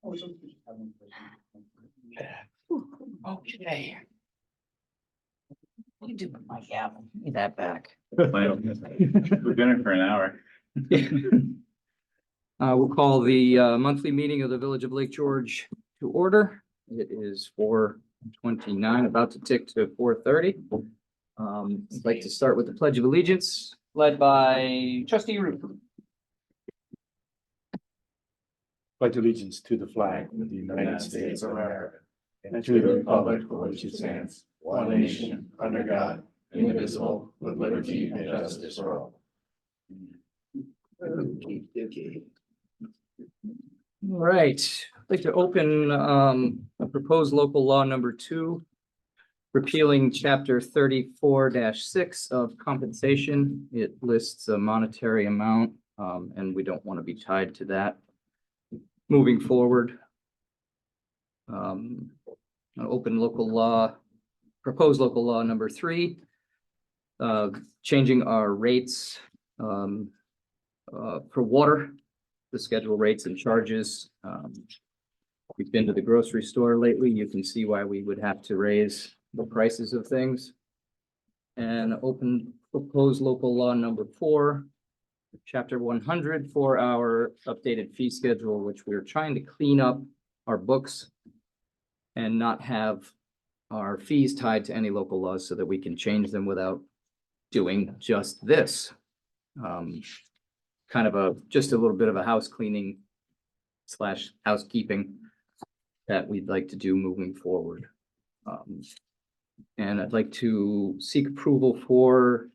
Okay. What do you do with my gavel? Give me that back. We've been in for an hour. We'll call the monthly meeting of the Village of Lake George to order. It is 4:29, about to tick to 4:30. I'd like to start with the Pledge of Allegiance, led by Trustee Root. Pledge allegiance to the flag of the United States of America and to the republic for which it stands, one nation, under God, indivisible, with liberty and justice for all. All right, I'd like to open a proposed local law number 2, repealing chapter 34-6 of compensation. It lists a monetary amount, and we don't want to be tied to that moving forward. Open local law, proposed local law number 3, changing our rates for water, the schedule rates and charges. We've been to the grocery store lately. You can see why we would have to raise the prices of things. And open proposed local law number 4, chapter 100 for our updated fee schedule, which we're trying to clean up our books and not have our fees tied to any local laws so that we can change them without doing just this. Kind of just a little bit of a house cleaning / housekeeping that we'd like to do moving forward. And I'd like to seek approval for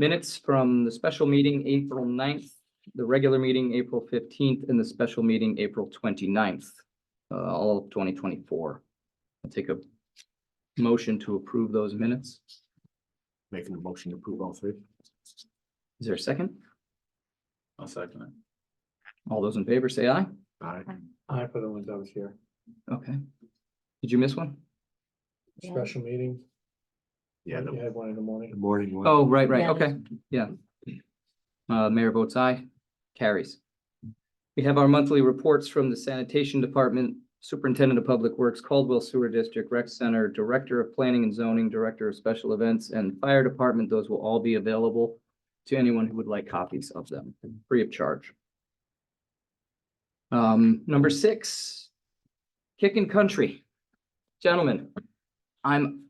minutes from the special meeting April 9th, the regular meeting April 15th, and the special meeting April 29th, all of 2024. I'll take a motion to approve those minutes. Making a motion to approve all 3. Is there a second? I'll second it. All those in favor say aye. Aye. Aye for the ones I was here. Okay. Did you miss one? Special meeting. Yeah, you had one in the morning. The morning one. Oh, right, Yeah. okay, yeah. Mayor votes aye, carries. We have our monthly reports from the Sanitation Department, Superintendent of Public Works, Caldwell Sewer District, Rec Center, Director of Planning and Zoning, Director of Special Events, and Fire Department. Those will all be available to anyone who would like copies of them, free of charge. Number 6, Kickin' Country. Gentlemen, I'm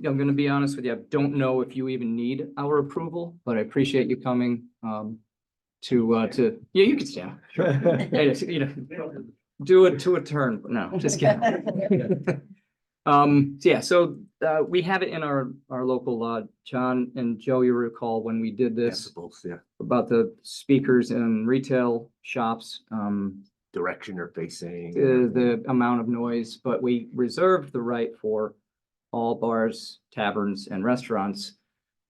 gonna be honest with you, I don't know if you even need our approval, but I appreciate you coming, yeah, you can stand. Sure. Hey, you know, do it to a turn, but no, just kidding. So we have it in our local law. John and Joe, you recall when we did this Yeah. about the speakers in retail shops, Direction or facing. the amount of noise, but we reserved the right for all bars, taverns, and restaurants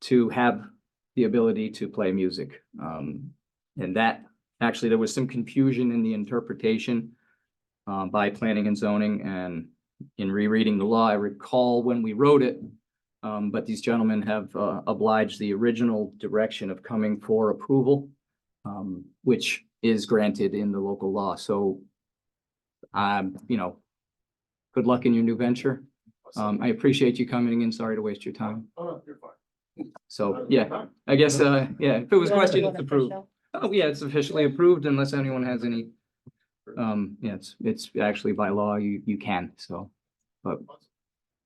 to have the ability to play music. And that, actually, there was some confusion in the interpretation by planning and zoning, and in rereading the law, I recall when we wrote it, but these gentlemen have obliged the original direction of coming for approval, which is granted in the local law. So, you know, good luck in your new venture. I appreciate you coming in. Sorry to waste your time. Oh, no, you're fine. So, yeah, I guess, yeah, if it was questioned, it's approved. Oh, yeah, it's officially approved unless anyone has any. Yeah, it's actually by law, you can, so, but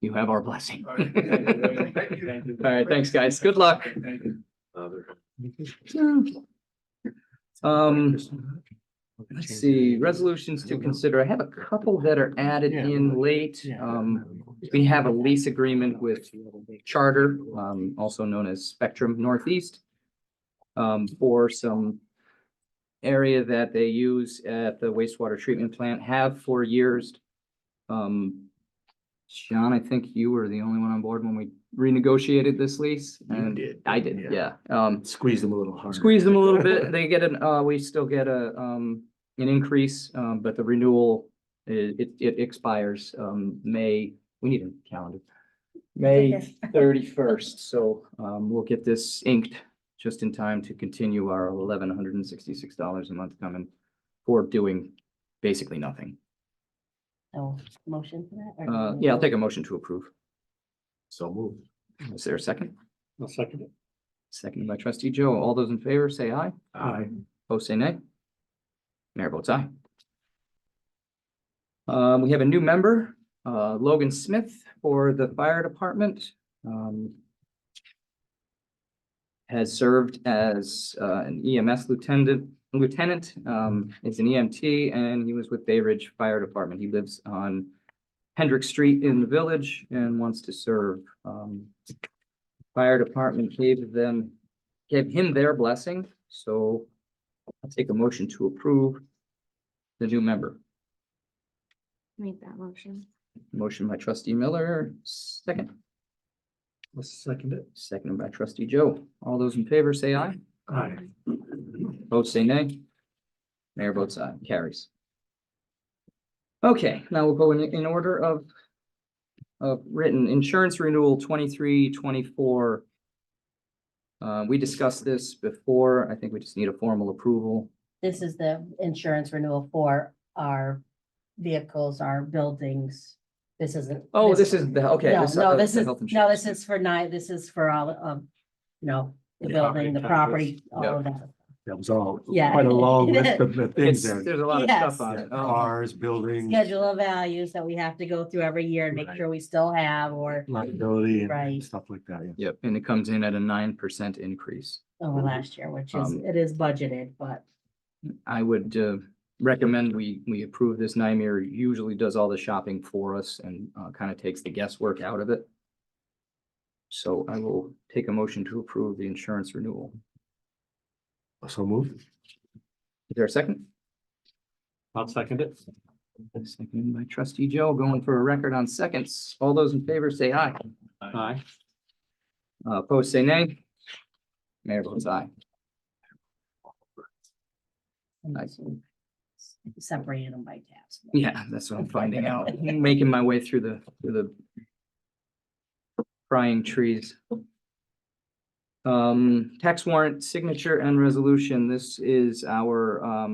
you have our blessing. All All right. right, thanks, guys. Good luck. Let's see, resolutions to consider. I have a couple that are added in late. We have a lease agreement with Charter, also known as Spectrum Northeast, for some area that they use at the wastewater treatment plant, have for years. John, I think you were the only one on board when we renegotiated this lease. You did. I did, Yeah. yeah. Squeeze them a little harder. Squeeze them a little bit. They get we still get an increase, but the renewal, it expires, May, we need a calendar. May 31st, so, we'll get this inked just in time to continue our $1,166 a month coming for doing basically nothing. So motion for that? or do you Yeah, I'll vote? take a motion to approve. So moved. Is there a second? I'll second it. Seconded by trustee Joe. All those in favor say aye. Aye. Opposed, say nay. Mayor votes aye. We have a new member, Logan Smith for the fire department. Has served as an EMS lieutenant, is an EMT, and he was with Bay Ridge Fire Department. He lives on Hendrick Street in the village and wants to serve. Fire department gave him their blessing, so I'll take a motion to approve the new member. Make that motion. Motion by trustee Miller, second. I'll second it. Seconded by trustee Joe. All those in favor say aye. Aye. Votes say nay. Mayor votes aye, carries. Okay, now we'll go in order of written insurance renewal 23-24. We discussed this before. I think we just need a formal approval. This is the insurance renewal for our vehicles, our buildings. This isn't. Oh, this is the, okay. No, no, the this is, health no, insurance. this is for this is for all of, the The building, the property, all of that. That was all, Yeah. quite a long list of the It's, things there. there's a lot of Yes. stuff on it. Oh, Cars, buildings, Schedule of values that we have to go through every year and make sure we still have or liability and Right. stuff like that, yeah. Yep, and it comes in at a 9% increase. over last year, which is, Um, it is budgeted, but I would recommend we approve this. NYMER usually does all the shopping for us and kind of takes the guesswork out of it. So I will take a motion to approve the insurance renewal. So moved. Is there a second? I'll second it. Second by trustee Joe, going for a record on seconds. All those in favor say aye. Aye. Opposed, say nay. Mayor votes aye. Nice. separated them by tabs. Yeah, that's what I'm finding out. Making my way through the prying trees. Tax warrant signature and resolution. This is our,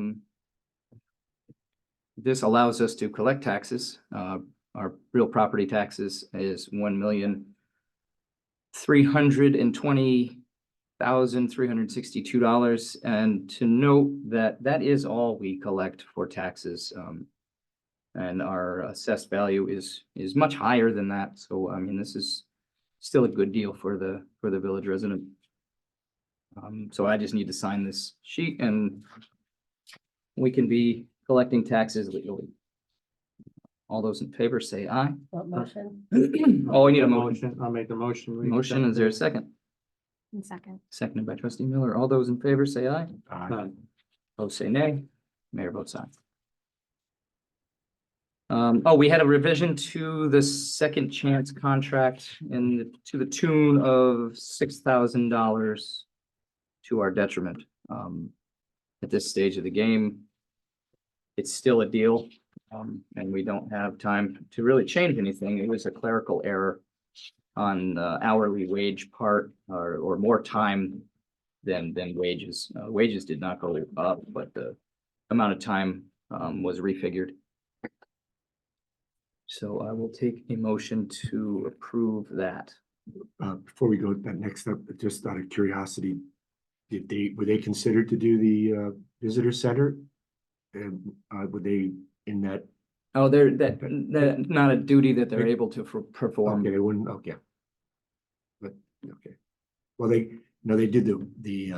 this allows us to collect taxes. Our real property taxes is $1,320,362. And to note that that is all we collect for taxes. And our assessed value is much higher than that. So, I mean, this is still a good deal for the village resident. So I just need to sign this sheet and we can be collecting taxes legally. All those in favor say aye. What motion? Oh, we need a motion. I'll make the motion. We Motion, is there a second? And second. Seconded by trustee Miller. All those in favor say aye. Aye. Opposed say nay. Mayor votes aye. We had a revision to the second chance contract to the tune of $6,000 to our detriment. At this stage of the game, it's still a deal, and we don't have time to really change anything. It was a clerical error on the hourly wage part, or more time than wages. Wages did not go up, but the amount of time was refigured. So I will take a motion to approve that. Before we go that next step, just out of curiosity, were they considered to do the visitor center? And were they in that? Oh, that not a duty that they're able to perform. Okay, they wouldn't, okay. But, okay. Well, they did the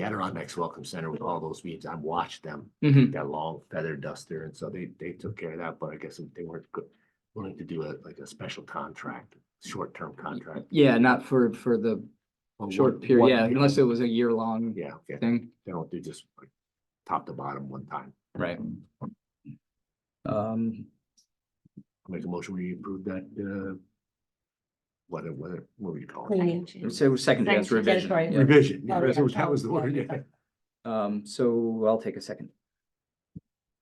Adirondacks Welcome Center with all those meetings. I've watched them, Mhm. that long feather duster, and so they took care of that, but I guess they weren't willing to do a special contract, short-term contract. Yeah, not for the Or short one- period, one- yeah, unless it was a year-long Yeah, okay, thing, they don't do just like top to bottom one time. right? I'll make a motion, we approve that, what do you call it? Cleaning. So second chance Second revision. chance, yeah. Revision, yeah, Oh, that yeah. was the Oh, word, yeah. yeah. So I'll take a second.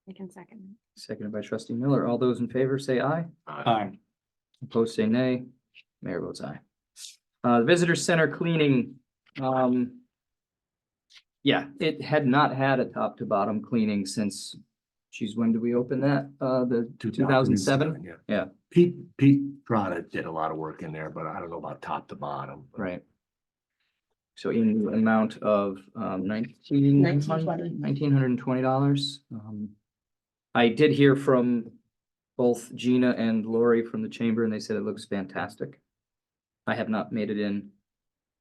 I can second. Seconded by trustee Miller. All those in favor say aye. Aye. Opposed say nay. Mayor votes aye. Visitor center cleaning. Yeah, it had not had a top to bottom cleaning since Geez, when did we open that? The 2007? Yeah. Yeah. Pete Prada did a lot of work in there, but I don't know about top to bottom. Right. So in the amount of $1,920. $1,920. I did hear from both Gina and Lori from the chamber, and they said it looks fantastic. I have not made it in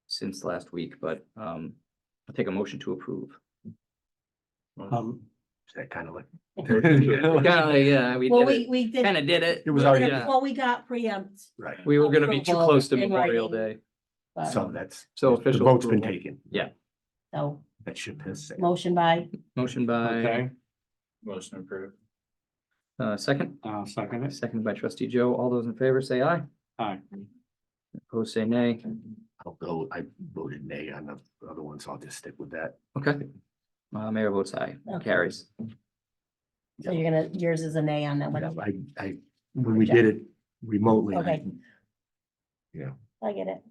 since last week, but I'll take a motion to approve. Is that kind of like? Kinda like, yeah, we Well, did we did. kind of did it. It was already- Yeah. Well, we got preempt, Right, We were gonna be too Approval close to in Memorial writing. Day, but, so that's. So the official vote's been approval. taken. so, That ship has sailed. motion by, motion by, Motion approved. second, I'll second it. seconded by trustee Joe. All those in favor say aye. Aye. Opposed, say nay. I voted nay on the other one, so I'll just stick with that. Okay. Mayor votes aye, Okay. carries. so you're gonna, yours is a nay on that one. When we did it remotely. Okay. Yeah, I get it.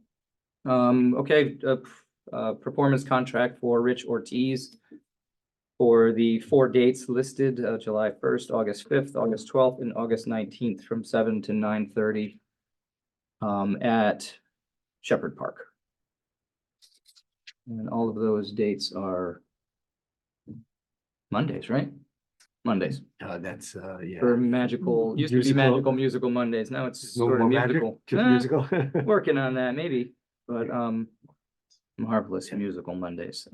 Okay, performance contract for Rich Ortiz for the 4 dates listed, July 1st, August 5th, August 12th, and August 19th from 7 to 9:30 at Shepherd Park. And all of those dates are Mondays, right? Mondays that's, yeah. for magical, used to be Musical. Magical Musical Mondays. Now it's No sort more of magic, musical. just Eh, musical. Working on that, maybe, but marvelous musical Mondays.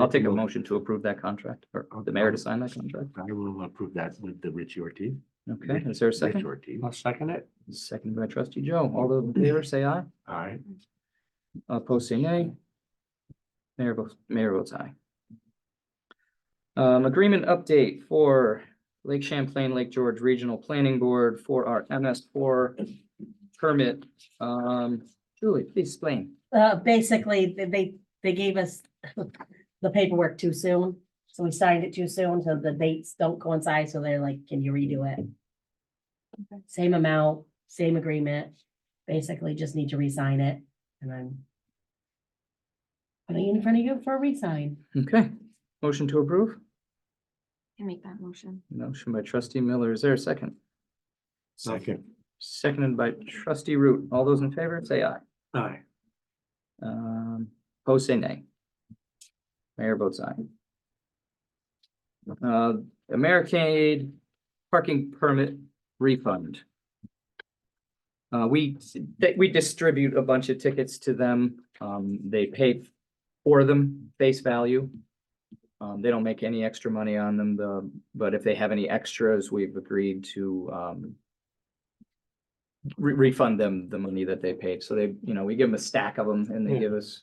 I'll take a motion to approve that contract, or the mayor to sign that contract. I will approve that with the Richie Ortiz. Okay, is there a Rich second? Ortiz. I'll second it. Second by trustee Joe. All those in favor say aye. All right. Opposed say nay. Mayor votes aye. Agreement update for Lake Champlain, Lake George Regional Planning Board for our MS4 permit. Julie, please explain. Basically, they gave us the paperwork too soon, so we signed it too soon, so the dates don't coincide, so they're like, can you redo it? Okay. Same amount, same agreement, basically just need to re-sign it, and I'm putting it in front of you for a re-sign. Okay, motion to approve. Can make that motion. Motion by trustee Miller. Is there a second? Second. Seconded by trustee Root. All those in favor say aye. Aye. Opposed say nay. Mayor votes aye. Americade parking permit refund. We distribute a bunch of tickets to them. They pay for them face value. They don't make any extra money on them, but if they have any extras, we've agreed to refund them the money that they paid. So they, we give them a stack of them and they Yeah. give us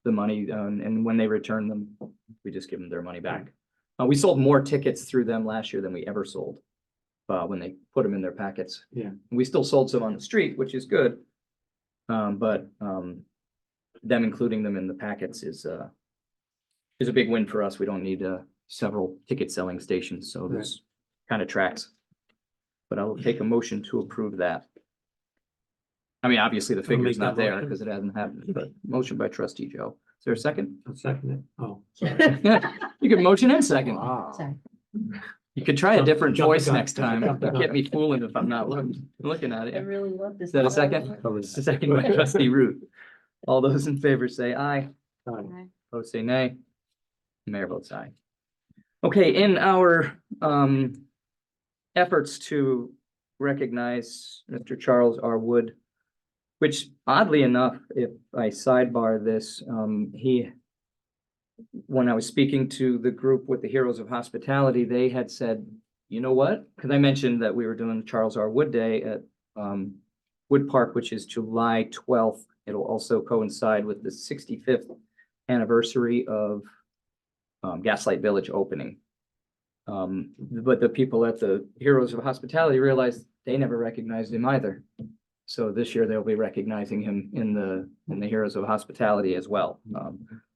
the money, and when they return them, we just give them their money back. We sold more tickets through them last year than we ever sold, when they put them in their packets. Yeah. We still sold some on the street, which is good. But them including them in the packets is a big win for us. We don't need several ticket selling stations, so this kind of tracks. But I will take a motion to approve that. I mean, obviously the figure's make that not there motion. because it hasn't happened, but motion by trustee Joe. Is there a second? I'll second it. Oh, You can motion and second. Wow. Sorry. You could try a different Jump the voice gun. next time. Jump the gun. Get me fooling if I'm not looking at I it. really love this. Is that a second? Second by trustee Root. All those in favor say aye. aye. Aye. Opposed say nay. Mayor votes aye. Okay, in our efforts to recognize Mr. Charles R. Wood, which oddly enough, if I sidebar this, when I was speaking to the group with the Heroes of Hospitality, they had said, you know what? Because I mentioned that we were doing Charles R. Wood Day at Wood Park, which is July 12th. It'll also coincide with the 65th anniversary of Gaslight Village opening. But the people at the Heroes of Hospitality realized they never recognized him either. So this year they'll be recognizing him in the Heroes of Hospitality as well.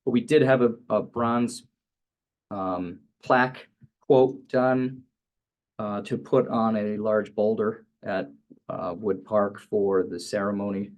But we did have a bronze plaque quote done to put on a large boulder at Wood Park for the ceremony.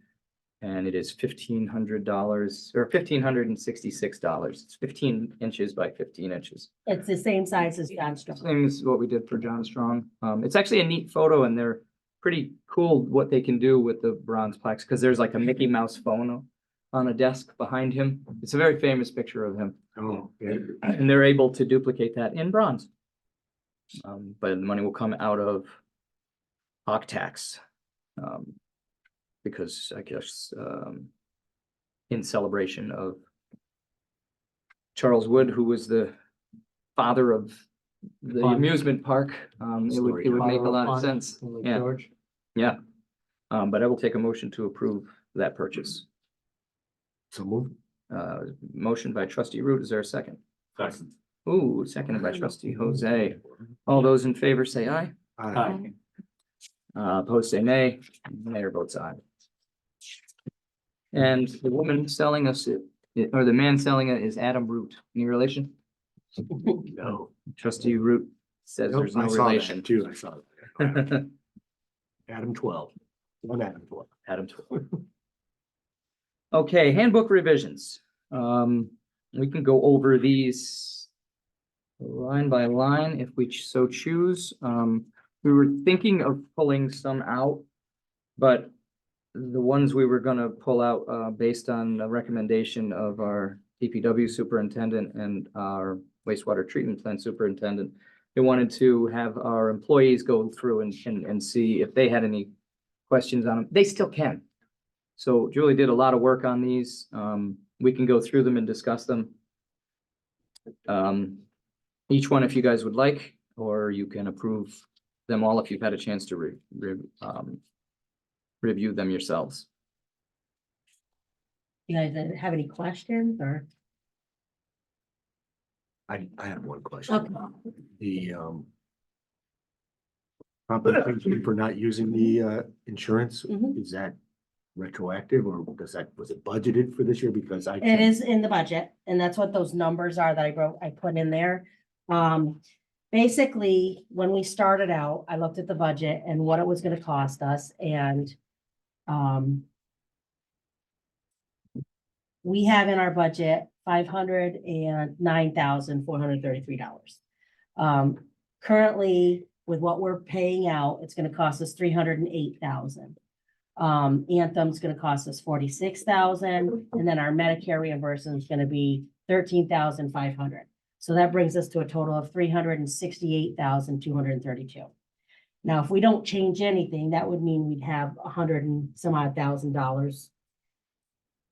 And it is $1,500 or $1,566. It's 15 inches by 15 inches. It's the same size as John Strong. Same as what we did for John Strong. It's actually a neat photo and they're pretty cool what they can do with the bronze plaques, because there's like a Mickey Mouse phone on a desk behind him. It's a very famous picture of him. Oh, yeah. And they're able to duplicate that in bronze. But the money will come out of OCTAX. Because I guess, in celebration of Charles Wood, who was the father of the Fun. amusement park, it would make a lot of sense. Yeah. George. Yeah. But I will take a motion to approve that purchase. So move. Motion by trustee Root. Is there a second? Second. Ooh, seconded by trustee Jose. All those in favor say aye. Aye. Opposed say nay. Mayor votes aye. And the woman selling us it, or the man selling it is Adam Root. Any relation? No. Trustee Root says there's no I saw that relation. too, I saw that. Adam 12. One Adam 12. Adam. Okay, handbook revisions. We can go over these line by line if we so choose. We were thinking of pulling some out, but the ones we were gonna pull out, based on the recommendation of our DPW superintendent and our wastewater treatment plant superintendent, they wanted to have our employees go through and see if they had any questions on them. They still can. So Julie did a lot of work on these. We can go through them and discuss them. Each one if you guys would like, or you can approve them all if you've had a chance to review them yourselves. You guys have any questions or? I have one question. Okay. The compensation for not using the insurance, Mhm. is that retroactive or was it budgeted for this year? Because It is in the budget, and that's what those numbers are that I put in there. Basically, when we started out, I looked at the budget and what it was gonna cost us and, we have in our budget $509,433. Currently, with what we're paying out, it's gonna cost us $308,000. Anthem's gonna cost us $46,000, and then our Medicare reimbursement is gonna be $13,500. So that brings us to a total of $368,232. Now, if we don't change anything, that would mean we'd have $100,000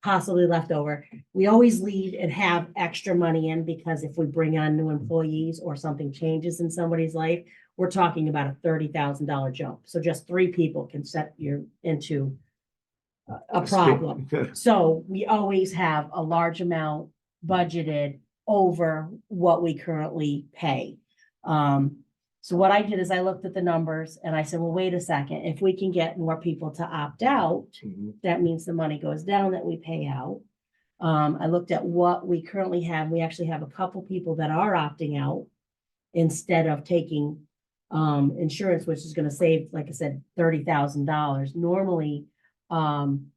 possibly left over. We always leave and have extra money in because if we bring on new employees or something changes in somebody's life, we're talking about a $30,000 jump. So just 3 people can set you into a problem. So we always have a large amount budgeted over what we currently pay. So what I did is I looked at the numbers and I said, well, wait a second, if we can get more people to opt out, Mhm. that means the money goes down that we pay out. I looked at what we currently have. We actually have a couple people that are opting out instead of taking insurance, which is gonna save, like I said, $30,000. Normally,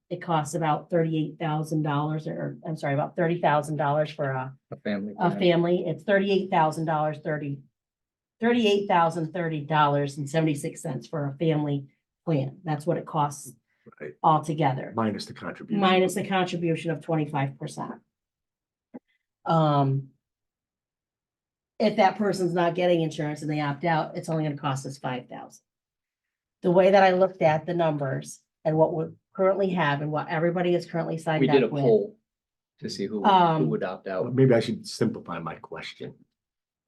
it costs about $38,000 or I'm sorry, about $30,000 for a family. family. It's $38,030.76 for a family plan. That's what it costs Right. altogether, Minus the contribution. minus the contribution of 25%. If that person's not getting insurance and they opt out, it's only gonna cost us $5,000. The way that I looked at the numbers and what we currently have and what everybody is currently We signed did a up with. poll to see who would opt Well, out. maybe I should simplify my question.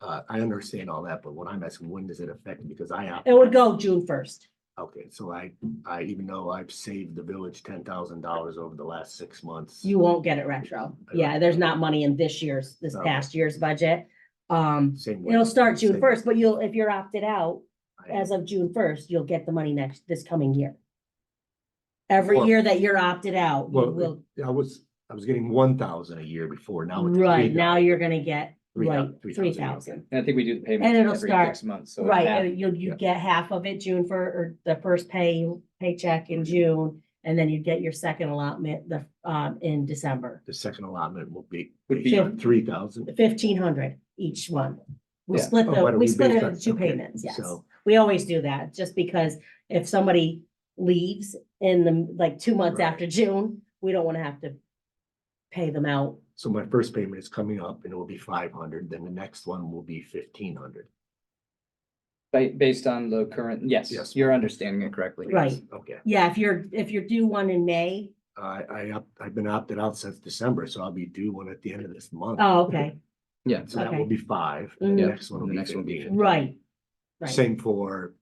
I understand all that, but what I'm asking, when does it affect? Because It would go June 1st. Okay, so I even though I've saved the village $10,000 over the last 6 months. You won't get it retro. Yeah, there's not money in this Okay. past year's budget. Same way. It'll start June Same- 1st, but if you're opted out I- as of June 1st, you'll get the money this coming year. Every Well- year that you're opted out, you Well, will, I was getting 1,000 a year before, now it's. right, now 3,000. you're gonna get, right, 3,000, 3,000. And I think we do the payment And it'll every start- 6 months. So Right, half- you Yeah. get half of it June or the first paycheck in June, and then you get your second allotment in December. The second allotment will be. Would be- 3,000. 1,500 each one. We Yeah. split Oh, what are we we split based it on? into two Okay, payments, yes. so- We always do that, just because if somebody leaves in the, like, 2 months Right. after June, we don't wanna have to pay them out. So my first payment is coming up and it will be 500, then the next one will be 1,500. Based on the current, yes, Yes. you're understanding it correctly. Right. Okay, Yeah, if you're due one in May, I've been opted out since December, so I'll be due one at the end of this month. oh, okay, Yeah, So that will okay. be 5, and Mhm. the next one will The be next one will be 15. right. Right, Same for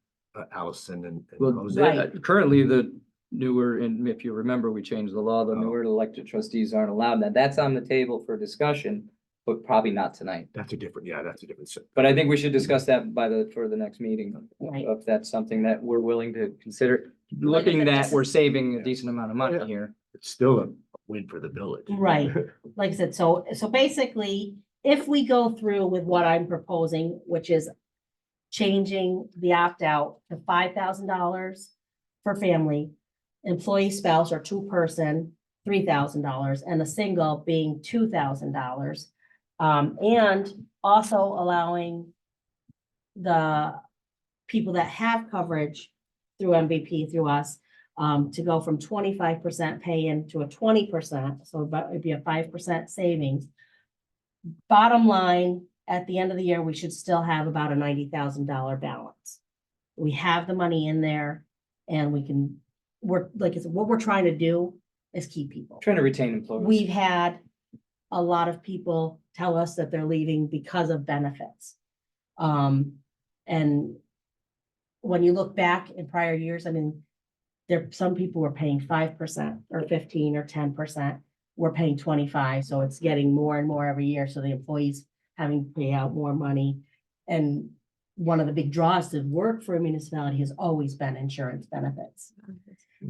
Allison and well, Jose. Right. currently the newer, and if you remember, we changed the law, the Oh. newer elected trustees aren't allowed. Now, that's on the table for discussion, but probably not tonight. That's a different, yeah, that's a different. But I think we should discuss that for the next meeting, right. if that's something that we're willing to consider. Like I Looking said, that this we're is- saving a decent amount of money Yeah. here. It's still a win for the village. Right. Like I said, so basically, if we go through with what I'm proposing, which is changing the opt-out to $5,000 for family, employee spouse or two-person, $3,000, and a single being $2,000. And also allowing the people that have coverage through MVP, through us, to go from 25% pay-in to a 20%, so it'd be a 5% savings. Bottom line, at the end of the year, we should still have about a $90,000 balance. We have the money in there and like I said, what we're trying to do is keep people. Trying to retain employees. We've had a lot of people tell us that they're leaving because of benefits. And when you look back in prior years, I mean, some people were paying 5% or 15 or 10%. We're paying 25, so it's getting more and more every year. So the employees having to pay out more money. And one of the big draws to work for a municipality has always been insurance benefits.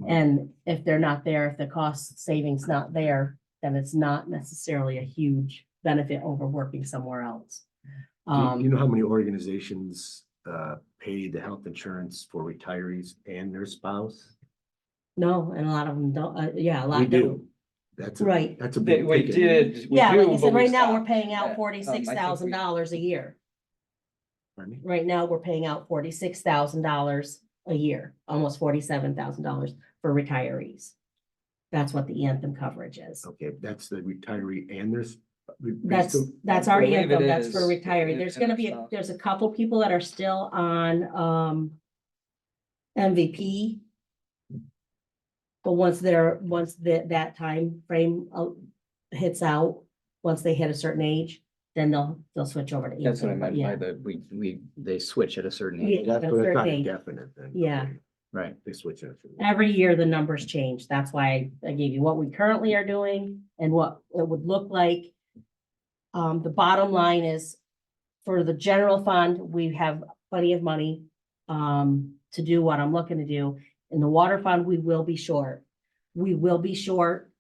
And if they're not there, if the cost savings not there, then it's not necessarily a huge benefit over working somewhere else. Do you know how many organizations pay the health insurance for retirees and their spouse? No, and a lot of them don't, yeah, a lot We don't. do. That's a, Right. that's a They- big We ticket. did. we Yeah, like do, I but said, we right now, we're stopped. paying Yeah, out I think $46,000 a year. Pardon me? Right now, we're paying out $46,000 a year, almost $47,000 for retirees. That's what the Anthem coverage is. Okay, that's the retiree and there's. That's our I believe Anthem, it that's for is. retiree. There's gonna be, Anthem. there's a couple people that are still on, MVP. But once that time frame hits out, once they hit a certain age, then they'll switch over to. That's what I Anthem, meant yeah. by they switch at a certain Yeah. age, That's That's what it's not certain age. indefinite then. Yeah. Okay, right? They switch it. Every year, the numbers change. That's why I gave you what we currently are doing and what it would look like. The bottom line is, for the general fund, we have plenty of money to do what I'm looking to do. In the water fund, we will be short. We will be short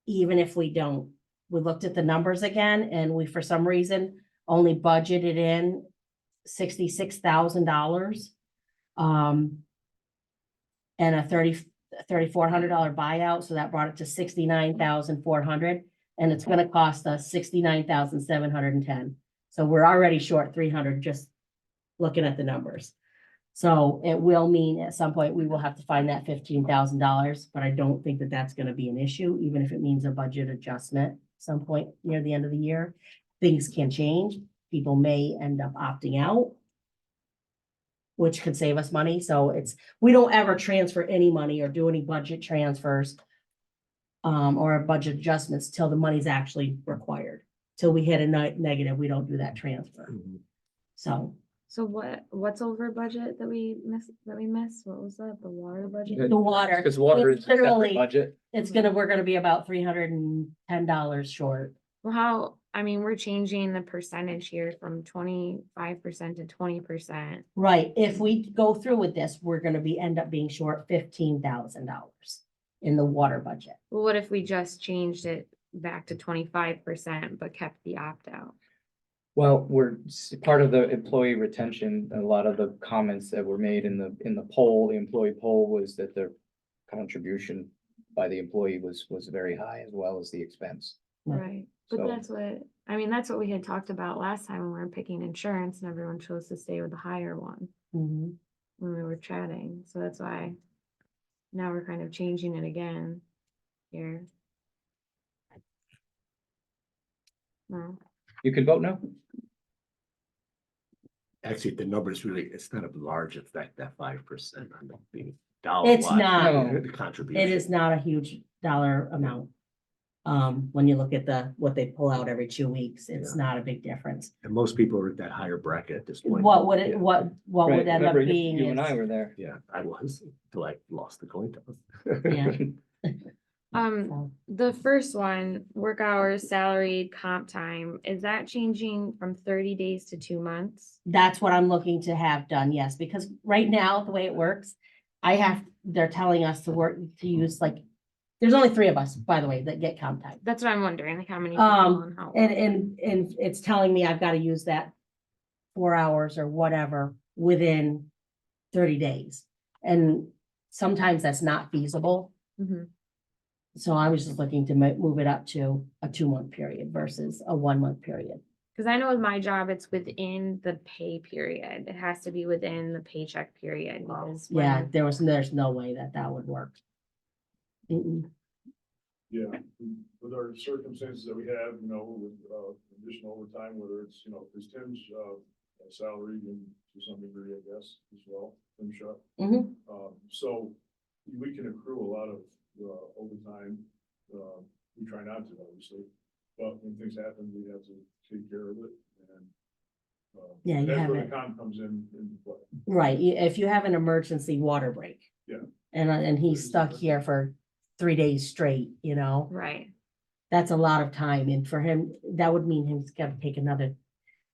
even if we don't. We looked at the numbers again and we, for some reason, only budgeted in $66,000. And a $3,400 buyout, so that brought it to $69,400, and it's gonna cost us $69,710. So we're already short 300 just looking at the numbers. So it will mean at some point we will have to find that $15,000, but I don't think that that's gonna be an issue, even if it means a budget adjustment some point near the end of the year. Things can change. People may end up opting out, which could save us money. So we don't ever transfer any money or do any budget transfers or budget adjustments till the money's actually required. Till we hit a negative, we don't do that transfer. Mhm. So So what's over budget that we missed? What was that? The water budget? the water, Because water is a separate literally, budget. we're gonna be about $310 short. Well, we're changing the percentage here from 25% to 20%. Right, if we go through with this, we're gonna end up being short $15,000 in the water budget. Well, what if we just changed it back to 25%, but kept the opt-out? Well, part of the employee retention, a lot of the comments that were made in the poll, the employee poll, was that their contribution by the employee was very high as well as the expense. Yeah. Right, but So- that's what, I mean, that's what we had talked about last time when we were picking insurance and everyone chose to stay with the higher one Mhm. when we were chatting, so that's why. Now we're kind of changing it again here. No, You could vote no? Actually, the number is really, it's not a large effect, that 5% on the dollar. It's not. No. The contribution. It is not a huge dollar amount. When you look at what they pull out every 2 weeks, it's Yeah. not a big difference. And most people are at that higher bracket at this point. What would it, Yeah. what Right, would end up remember, you- being You and I is, were there. Yeah, I was, until I lost the coin toss. Yeah. um, the first one, work hours, salaried, comp time, is that changing from 30 days to 2 months? that's what I'm looking to have done, yes, because right now, the way it works, they're telling us to work, to use like, there's only 3 of us, by the way, that get comp time. That's what I'm wondering, like how many people and how. And it's telling me I've got to use that 4 hours or whatever within 30 days. And sometimes that's not feasible. Mhm. So I was just looking to move it up to a 2-month period versus a 1-month period. Cause I know with my job, it's within the pay period. It has to be within the paycheck period. Because Yeah, when- there's no way that would work. Mm-mm. Yeah, with our circumstances that we have, with, additional overtime, whether it's, because Tim's, salary and to some degree, I guess, as well, Tim Shuck. Mhm. So we can accrue a lot of, overtime. We try not to, obviously, but when things happen, we have to take care of it and. Yeah, you That's have where it. the comp comes in play. Right, if you have an emergency water break. Yeah. And he's stuck here for 3 days straight, Right, that's a lot of time, and for him, that would mean he's gotta take another.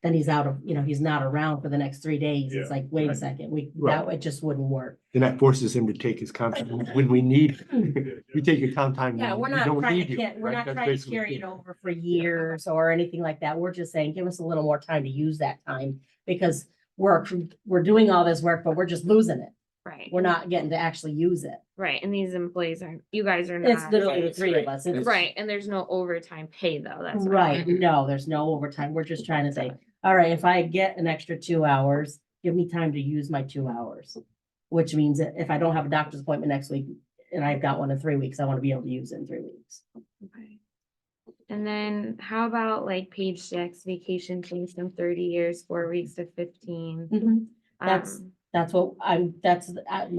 Then he's out of, he's not around for the next 3 days, it's Yeah. like, wait a Right. second, Right. it just wouldn't work. Then that forces him to take his comp time when we need, you take your comp time. Yeah, when we're we not don't trying need to, you, we're right? not That's trying to basically carry it. it over for years or anything like that, we're just saying, give us a little more time to use that time, because we're doing all this work, but we're just losing it, right. we're not getting to actually use it. Right, and these employees aren't, you guys are It's not. literally the Right, 3 of right. us. It's- Right, and there's no overtime pay though, that's. what I Right, meant. no, there's no overtime. We're just trying to say, all right, if I get an extra 2 hours, give me time to use my 2 hours. Which means that if I don't have a doctor's appointment next week and I've got one in 3 weeks, I want to be able to use it in 3 weeks. Okay. And then how about like page 6, vacation changed from 30 years, 4 weeks to 15? That's- Um, That's what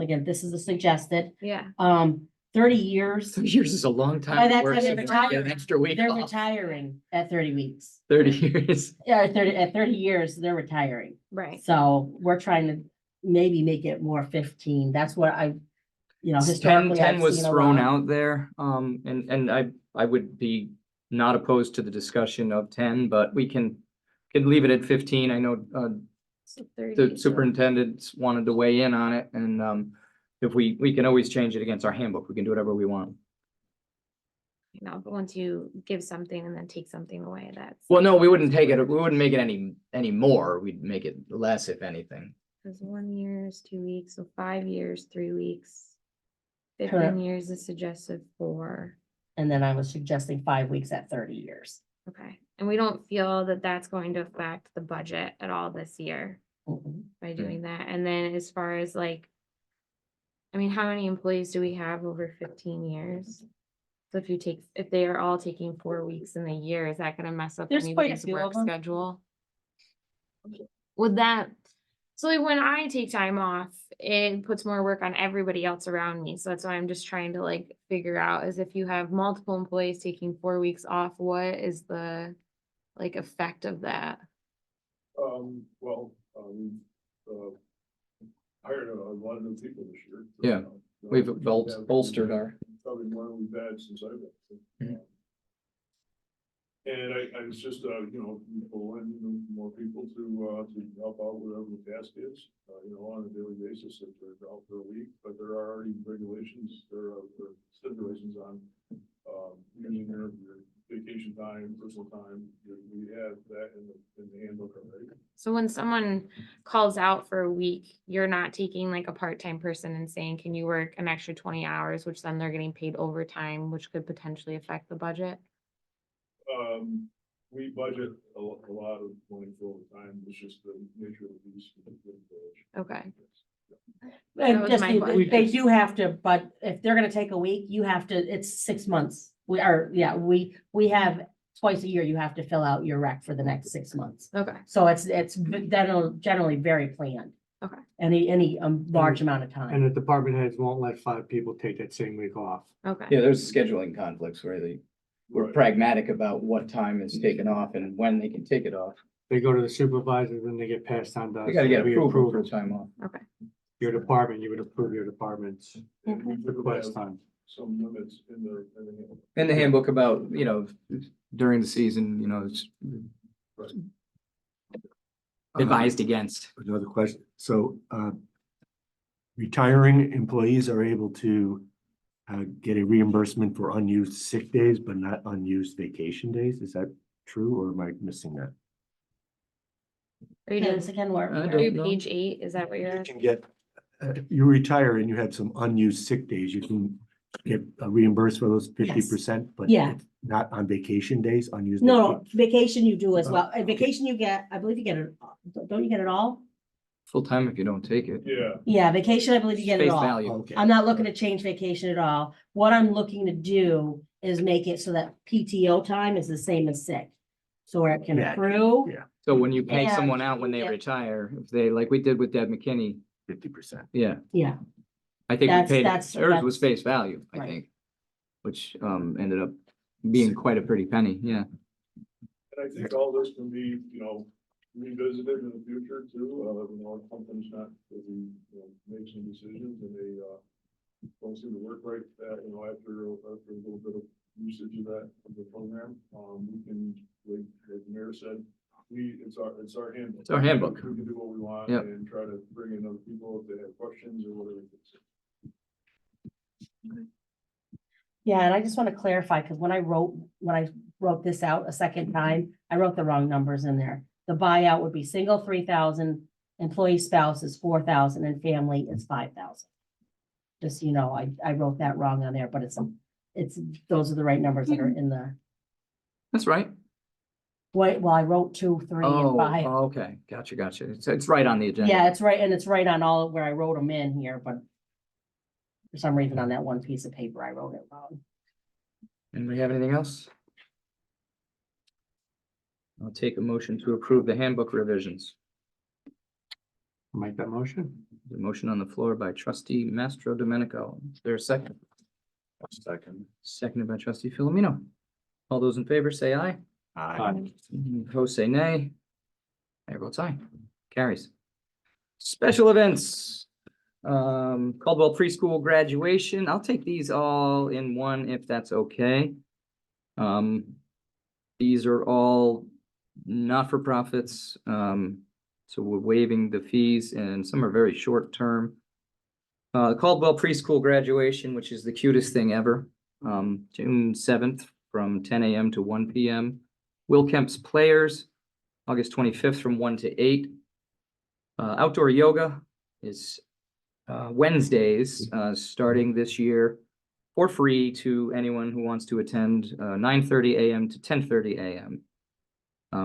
again, this is a suggested, yeah, 30 years. 30 years is a long By time. to that work, time so they're to get an retiring. extra week They're off. retiring at 30 weeks. 30 years. Yeah, at 30 years, they're retiring. right. So we're trying to maybe make it more 15. That's what 10, historically 10 I've was seen a thrown lot. out there, and I would be not opposed to the discussion of 10, but we can leave it at 15. I know, So 30, the so- superintendents wanted to weigh in on it, and, if we can always change it against our handbook, we can do whatever we want. But once you give something and then take something away, that's. Well, no, we wouldn't take it, we wouldn't make it any more, we'd make it less, if anything. Cause 1 year is 2 weeks, so 5 years, 3 weeks. Correct. 15 years is suggested 4. And then I was suggesting 5 weeks at 30 years. Okay, and we don't feel that that's going to affect the budget at all this year Mm-mm. by doing that. And then as far as like, I mean, how many employees do we have over 15 years? So if they are all taking 4 weeks in a year, is that gonna mess up There's quite a anybody's few of work them. schedule? Would that, so like when I take time off, it puts more work on everybody else around me. So that's why I'm just trying to like figure out is if you have multiple employees taking 4 weeks off, what is the like effect of that? We've, hired a lot of new people this year. Yeah, we've bolstered our. Probably more than we've had since I've been. Mhm. And I was just, we pull in more people to help out whatever the task is, on a daily basis if they're out for a week, but there are already regulations, there are stipulations on, using your vacation time, personal time, we have that in the handbook already. So when someone calls out for a week, you're not taking like a part-time person and saying, can you work an extra 20 hours, which then they're getting paid overtime, which could potentially affect the budget? We budget a lot of money for overtime, it's just the nature of the beast. Okay. And That was just, my they question. do have to, but if they're gonna take a week, you have to, it's 6 months. We are, yeah, we have twice a year, you have to fill out your rec for the next 6 months. Okay. So it's generally very planned. Okay. Any large amount of And time. the department heads won't let 5 people take that same week off. Okay. Yeah, there's scheduling conflicts where we're Right. pragmatic about what time is taken off and when they can take it off. They go to the supervisors and they get passed on to us. We gotta get We approval approve for time off. Your department, you would approve your department's And we do request have time. some limits in the handbook. In the handbook about, during the season, it's Right. advised against. Another question, so, retiring employees are able to get a reimbursement for unused sick days, but not unused vacation days, is that true, or am I missing that? Are you Yeah, doing, this again, where, I are don't you know. page 8? Is that what you're? You can get, if you retire and you have some unused sick days, you can get reimbursed for those 50%, but Yeah. it's not on vacation days, unused. no, vacation you do as Oh, well. And okay. vacation you get, I believe you get it, don't you get it all? Full time if you don't take it. Yeah, Yeah, vacation, I believe you get it Face all. value. Okay. I'm not looking to change vacation at all. What I'm looking to do is make it so that PTO time is the same as sick. So where it can Yeah, accrue. yeah. So when you pay Yeah. someone out when they Yeah. retire, if they, like we did with Deb McKinney, 50%. yeah, Yeah, I think we That's- paid, that's- hers was that's- face value, I right. think. Which, ended up being quite a pretty penny, yeah. and I think all this can be, revisited in the future too, if company's not, if we, make some decisions and they, don't seem to work right, after a little bit of usage of that, of the program, we can, like the mayor said, it's our handbook. It's our handbook. We can do what we want Yep. and try to bring in other people if they have questions or whatever. yeah, and I just want to clarify, because when I wrote this out a second time, I wrote the wrong numbers in there. The buyout would be single 3,000, employee spouse is 4,000, and family is 5,000. Just, I wrote that wrong on there, but it's, those are the right numbers that are in the, That's right. wait, well, I wrote 2, 3, and Oh, 5. okay, gotcha. It's right on the agenda. Yeah, it's right, and it's right on all where I wrote them in here, but for some reason on that one piece of paper, I wrote it wrong. Anybody have anything else? I'll take a motion to approve the handbook revisions. Make that motion? The motion on the floor by trustee Mastro Domenico. Is there a second? Second. Seconded by trustee Filomeno. All those in favor say aye. Aye. Opposed say nay. Mayor votes aye. Carries. Special events. Caldwell Preschool graduation. I'll take these all in one if that's okay. These are all not-for-profits. So we're waiving the fees and some are very short term. Caldwell Preschool graduation, which is the cutest thing ever. June 7th from 10 a.m. to 1 p.m. Will Kemp's Players, August 25th from 1 to 8. Outdoor yoga is Wednesdays, starting this year for free to anyone who wants to attend, 9:30 a.m. to 10:30 a.m.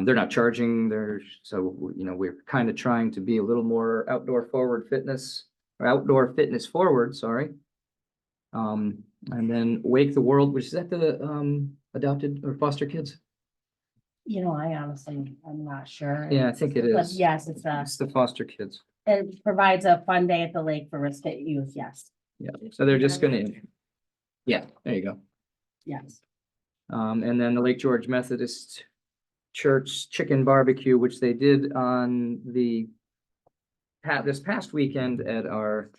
They're not charging, we're kind of trying to be a little more outdoor fitness forward, sorry. And then Wake the World, which is at the adopted or foster kids. I honestly, I'm not sure. Yeah, I think it But is. yes, It's the foster kids. it provides a fun day at the lake for Risket youth, yes, Yeah, so they're just gonna, yeah, there you go. yes. And then the Lake George Methodist Church Chicken Barbecue, which they did on this past weekend at our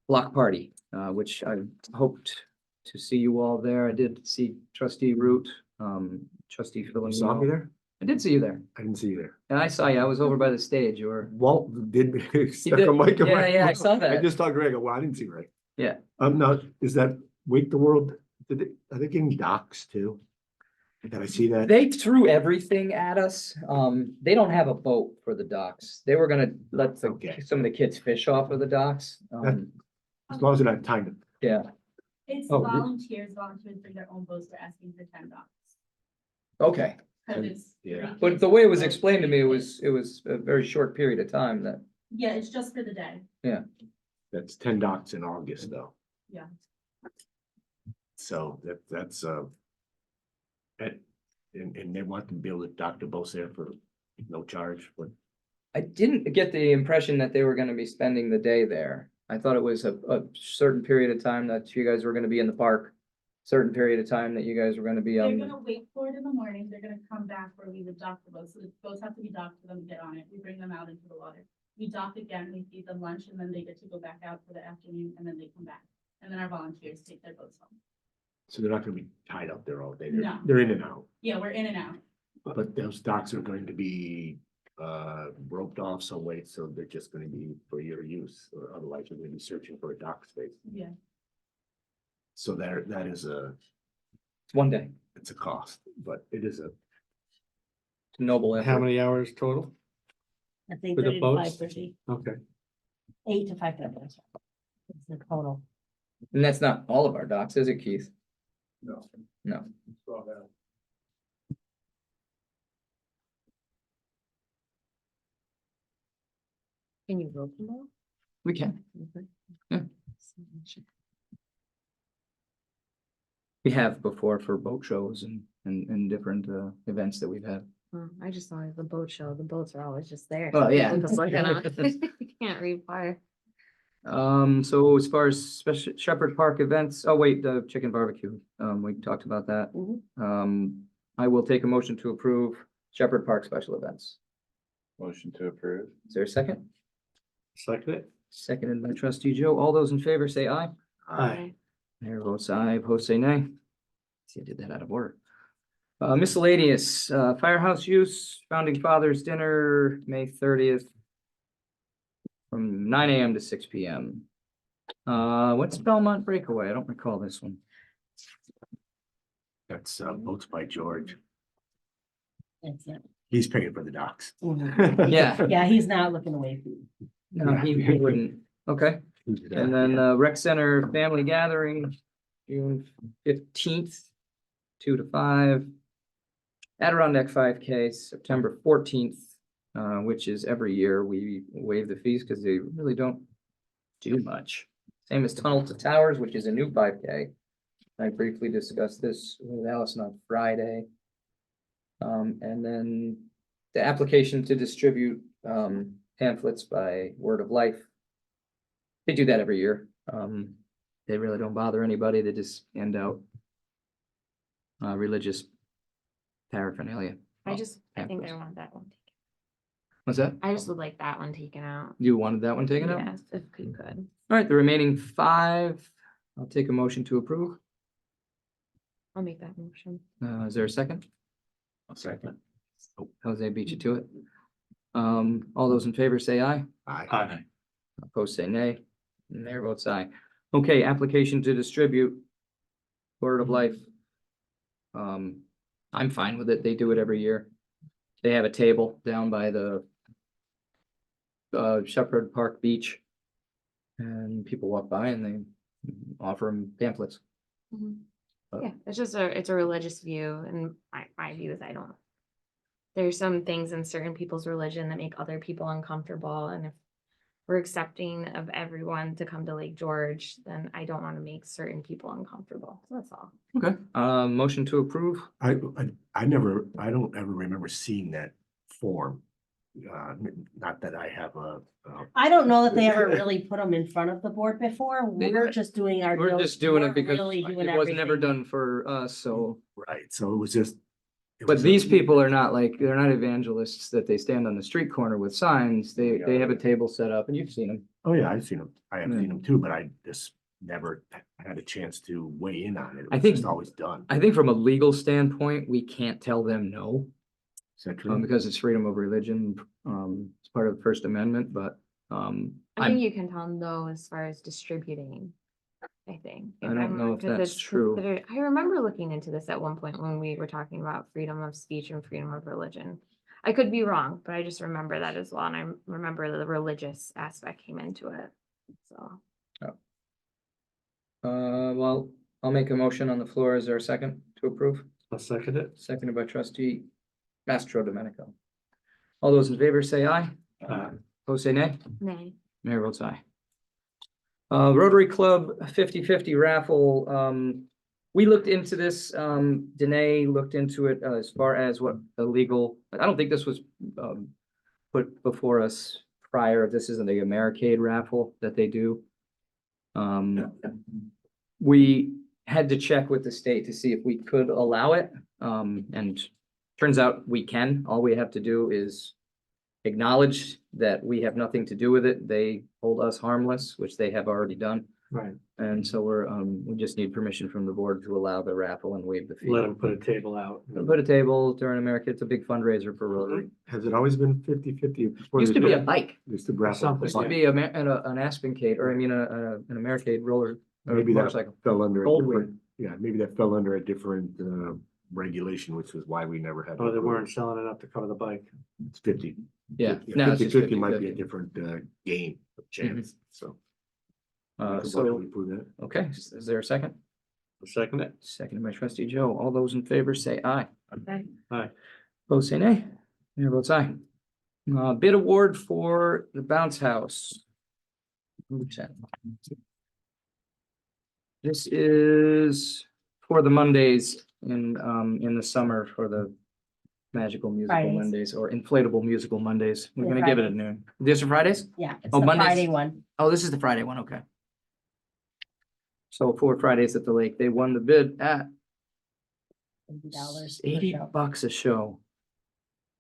block party, which I hoped to see you all there. I did see trustee Root, trustee You saw me Filipino. there? I did see you there, I didn't see you there. and I saw you. I was over by the stage. You were, Walt did. stuck did. a mic in my Yeah, I mouth. saw that. I just talked to Greg, well, I didn't see Greg. Yeah. Now, is that Wake the World Are they getting docks too? Did I see that? They threw everything at us. They don't have a boat for the docks. They were gonna let Okay. some of the kids fish off of the docks. As long as they're not tying them. Yeah, It's Oh, did- volunteers bring their own boats, they're asking for $10. okay. Cause it's. Yeah. free But the kids way it was boat, explained to free me, it kids. was a very short period of time that, Yeah, it's just for the day. That's 10 docks in August though. Yeah. So that's and they want to be able to dock the boats there for no charge, but I didn't get the impression that they were gonna be spending the day there. I thought it was a certain period of time that you guys were gonna be in the park. Certain period of time that you guys were gonna be, They're gonna wait for it in the morning, they're gonna come back where we would dock the boats, so the boats have to be docked for them to get on it, we bring them out into the water. We dock again, we feed them lunch, and then they get to go back out for the afternoon, and then they come back, and then our volunteers take their boats home. so they're not gonna be tied up there all day. No. They're in and out. Yeah, we're in and out. But those docks are going to be roped off some way, so they're just gonna be for your use, or otherwise you're gonna be searching for a dock space. Yeah, So that is it's one day, it's a cost, but it is a. it's a noble How effort. many hours total? I think For the 30 to boats? 5:30, Okay. 8 to 5:30. That's right. It's the total. And that's not all of our docks, is it, Keith? No. No. Can you vote them all? We can. Yeah. We have before for boat shows and different events that we've had. Oh, I just saw the boat show. The boats are always just there. Oh, yeah. People just looking on. You can't read fire. So as far as special Shepherd Park events, oh wait, the chicken barbecue, we talked about that. Mhm. I will take a motion to approve Shepherd Park special events. Motion to approve. Is there a second? Second it? Seconded by trustee Joe. All those in favor say aye. Aye. Mayor votes aye, opposed say nay. See, I did that out of order. Miscellaneous, firehouse use, founding fathers dinner, May 30th. From 9 AM to 6 PM. What's Belmont Breakaway? I don't recall this one. That's Boats by George. That's it. He's paying for the docks. Mhm. Yeah. Yeah, he's not looking away from you. No, he wouldn't. Okay, and then rec center family gathering, June 15th, 2 to 5. Adirondack 5K, September 14th, which is every year we waive the fees because they really don't do much. Same as Tunnel to Towers, which is a new 5K. I briefly discussed this with Allison on Friday. And then the application to distribute pamphlets by Word of Life. They do that every year. They really don't bother anybody. They just hand out religious paraphernalia. I think I pamphlets. want that one. taken. What's that? I just would like that one taken out. You wanted that one taken out? Yes, if we could. All right, the remaining 5, I'll take a motion to approve. I'll make that motion. Is there a second? A second. Oh, Jose beat you to it. All those in favor say aye. Aye. Opposed say nay. Mayor votes aye. Okay, application to distribute Word of Life. I'm fine with it. They do it every year. They have a table down by the Shepherd Park Beach. And people walk by and they offer them pamphlets. Mhm. Oh. Yeah, it's a religious view, and my view is there's some things in certain people's religion that make other people uncomfortable, and if we're accepting of everyone to come to Lake George, then I don't want to make certain people uncomfortable. So that's all. Okay, motion to approve. I don't ever remember seeing that form. Not that I have I don't know that they ever really put them in front of the board before. They We're did. just doing our. We're deal- just doing we're it because really doing it was never everything. done for us, so. right, so it was just. it But was these people are not like, they're not evangelists that they stand on the street corner with signs. They have a table set up and you've seen them. Oh, yeah, I've seen them. I have Yeah. seen them too, but I just never had a chance to weigh in on it. It I was think- just always done. I think from a legal standpoint, we can't tell them no, Is that true? because it's freedom of religion. It's part of the First Amendment, but, I think you can tell them though, as far as distributing. I think. I don't know if 'cause that's it's true. I remember looking into this at one point when we were talking about freedom of speech and freedom of religion. I could be wrong, but I just remember that as well, and I remember the religious aspect came into it, so. Well, I'll make a motion on the floor. Is there a second to approve? I'll second it. Seconded by trustee Mastro Domenico. All those in favor say aye. Opposed say nay. Nay. Mayor votes aye. Rotary Club 50/50 raffle, we looked into this, Danae looked into it as far as what illegal, I don't think this was, put before us prior, this isn't the Americade raffle that they do. We had to check with the state to see if we could allow it, and turns out we can. All we have to do is acknowledge that we have nothing to do with it. They hold us harmless, which they have already done. Right, And so we just need permission from the board to allow the raffle and waive the fee. let them put a table out. Put a table during America. It's a big fundraiser for Rotary. Has it always been 50/50? Used to be a bike. Used to raffle. Something. Used to be an Aspencade, or I mean, an Americade roller. or Maybe that motorcycle. fell under a Goldwing. different, yeah, maybe that fell under a different regulation, which was why we never had. Oh, they weren't selling enough to cover the bike. It's 50. Yeah. now it's just 50/50 might be a 50/50. different game of chance, so. So, we prove that. okay, is there a second? I'll second it. Seconded by trustee Joe. All those in favor say aye. Okay. Opposed say nay. Mayor votes aye. Bid award for the bounce house. This is for the Mondays in the summer for the magical musical Fridays. Mondays or inflatable musical Mondays. We're Yeah, gonna give it a Fridays. noon. These are Fridays? Yeah, it's Oh, the Mondays. Friday one. Oh, this is the Friday one, okay. So 4 Fridays at the lake. They won the bid at $80. 80 per show. bucks a show.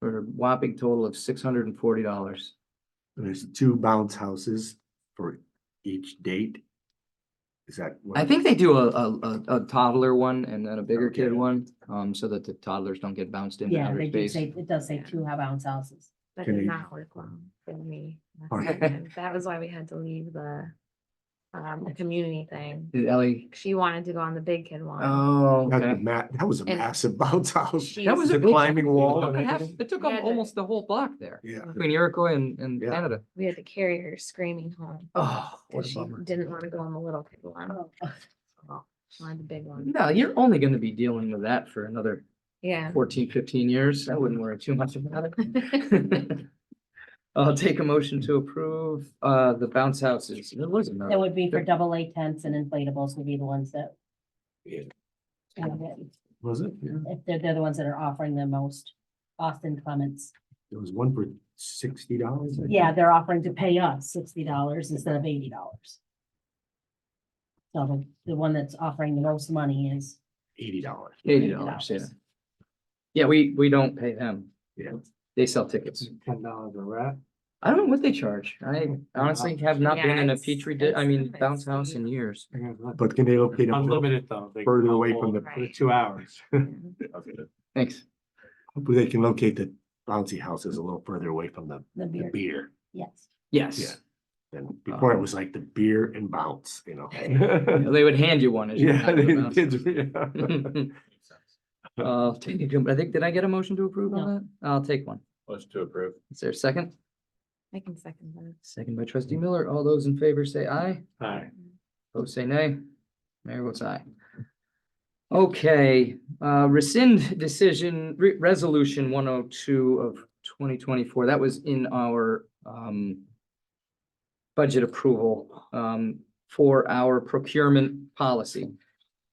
For a whopping total of $640. And there's 2 bounce houses for each date. Is that? what- I think they do a toddler one and then a bigger kid Okay. one, so that the toddlers don't get bounced into Yeah, outer they do space. say, it does say two bounce houses. That Can did they- not work well for me. That's Okay. the thing. That was why we had to leave the community thing. Did Ellie? She wanted to go on the big kid one. Oh, That was a okay. that was a And- massive bounce house. She- That was a The big climbing wall and Half- everything. It took Yeah, the- almost the whole block there, Yeah. between Iroquois and Yeah. Canada. We had to carry her screaming home. Oh, what Cause a she bummer. didn't want to go on the little kid one. Oh, So, she wanted the big one. No, you're only gonna be dealing with that for another Yeah. 14, 15 years. I wouldn't worry too much about it. I'll take a motion to approve the bounce houses. There was That another. would be for AA tents and inflatables would be the ones that. Yeah. have it. Was it? Yeah. If they're the ones that are offering the most. Austin Clements. There was one for $60. Yeah, they're offering to pay us $60 instead of $80. So the one that's offering the most money is, $80. $80, yeah. Yeah, we don't pay them. Yeah. They sell tickets. $10 a rat. I don't know what they charge. I honestly have not been in a Yeah, petri it's- I mean, it's bounce house steep. in years. But can they locate them Unlimited though. They further go away from the? for 2 hours. Thanks. Hopefully they can locate the bouncy houses a little further away from the the beer, beer. yes. Yes. And before it was like the beer and bounce, you know. They would hand you one as you. Yeah, got to the they bounce did, house. yeah. I think, did I get a motion to approve on No. that? I'll take one. Motion to approve. Is there a second? I can second that. Second by trustee Miller. All those in favor say aye. Alright, Opposed say nay. Mayor votes aye. Okay, rescind decision, resolution 102 of 2024. That was in our budget approval for our procurement policy.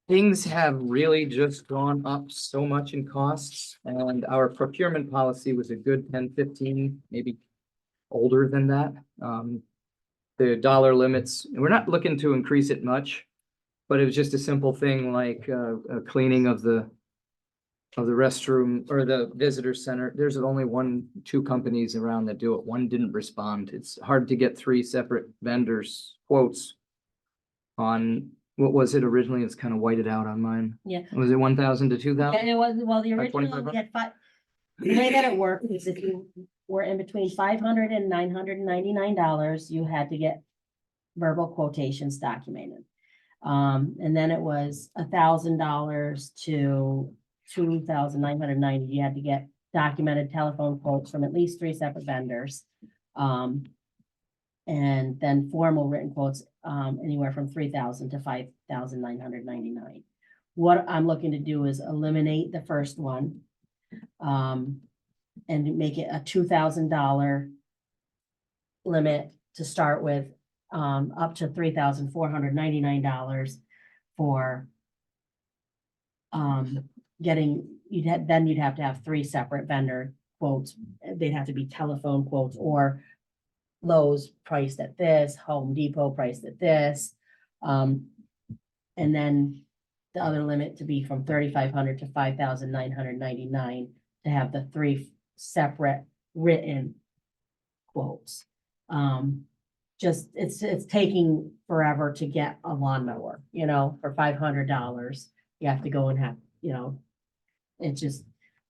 Things have really just gone up so much in costs, and our procurement policy was a good 10, 15, maybe older than that. The dollar limits, we're not looking to increase it much, but it was just a simple thing like a cleaning of the restroom or the visitor center. There's only 2 companies around that do it. One didn't respond. It's hard to get 3 separate vendors quotes on, what was it originally? It's kind of whited out on mine. Yeah. Was it 1,000 to 2,000? And it was, well, the Or original, 2,500? we had five. The way that it worked is if you were in between $500 and $999, you had to get verbal quotations documented. And then it was $1,000 to 2,990. You had to get documented telephone quotes from at least 3 separate vendors. And then formal written quotes, anywhere from 3,000 to 5,999. What I'm looking to do is eliminate the first one. And make it a $2,000 limit to start with, up to $3,499 for then you'd have to have 3 separate vendor quotes. They'd have to be telephone quotes, or Lowe's priced at this, Home Depot priced at this. And then the other limit to be from 3,500 to 5,999 to have the 3 separate written quotes. Just, it's taking forever to get a lawnmower, for $500. You have to go and have, it just,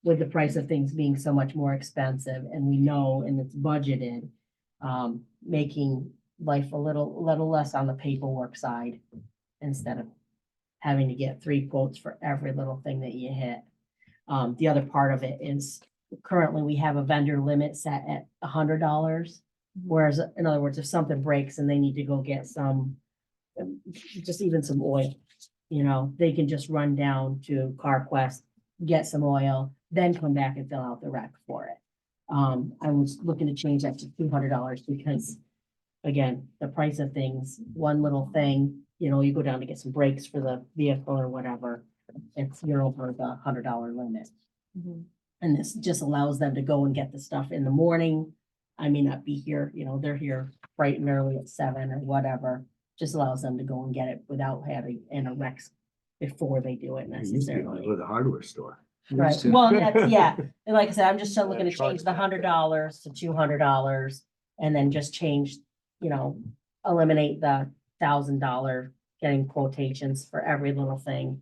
with the price of things being so much more expensive, and we know, and it's budgeted, making life a little less on the paperwork side, instead of having to get 3 quotes for every little thing that you hit. The other part of it is, currently we have a vendor limit set at $100. Whereas, in other words, if something breaks and they need to go get some, just even some oil, they can just run down to CarQuest, get some oil, then come back and fill out the rec for it. I was looking to change that to $200 because, again, the price of things, one little thing, you go down to get some brakes for the vehicle or whatever, you're over the $100 limit. And this just allows them to go and get the stuff in the morning. I may not be here, they're here bright and early at 7 or whatever. Just allows them to go and get it without having in a wreck before they do it It used to be necessarily. with a hardware store. Right, Used to. well, that's, yeah, and like I said, I'm just looking to charge change the that. $100 to $200. And then just change, eliminate the $1,000 getting quotations for every little thing.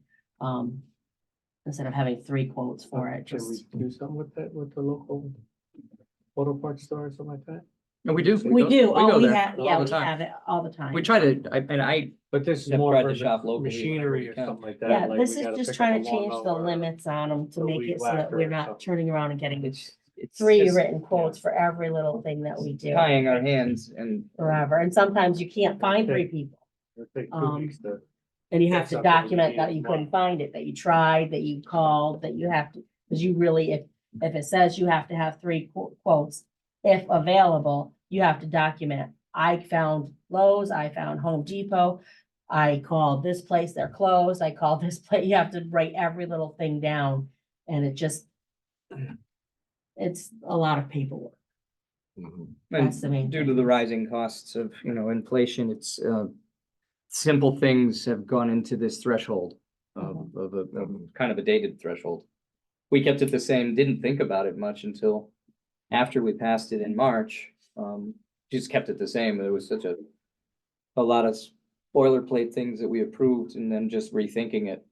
Instead of having 3 quotes for it, Can just. we do something with that, with the local auto parts store or something like that? No, we do. We go- do, go oh, we there have, all yeah, the we time. have it all the time. We try to, But this is Have more tried for to shop the locally whenever machinery we or can. something like that. Yeah, like this we is gotta just pick trying up to a change the lawnmower, limits on them to a make weed it so that whacker we're or not something. turning around and getting it's 3 just written quotes for every little thing that we do tying our hands and. forever. And sometimes you can't find 3 people. It'll take 2 Um, weeks to. And you That's have to something we document need that as you well. couldn't find it, that you tried, that you called, that you have to, because you really, if it says you have to have 3 quotes, if available, you have to document. I found Lowe's, I found Home Depot, I called this place, they're closed, I called this place, you have to write every little thing down, and it's a lot of paperwork. That's the main And due to thing. the rising costs of, inflation, it's, simple things have gone into this threshold of kind of a dated threshold. We kept it the same, didn't think about it much until after we passed it in March. Just kept it the same. There was such a lot of boilerplate things that we approved and then just rethinking it.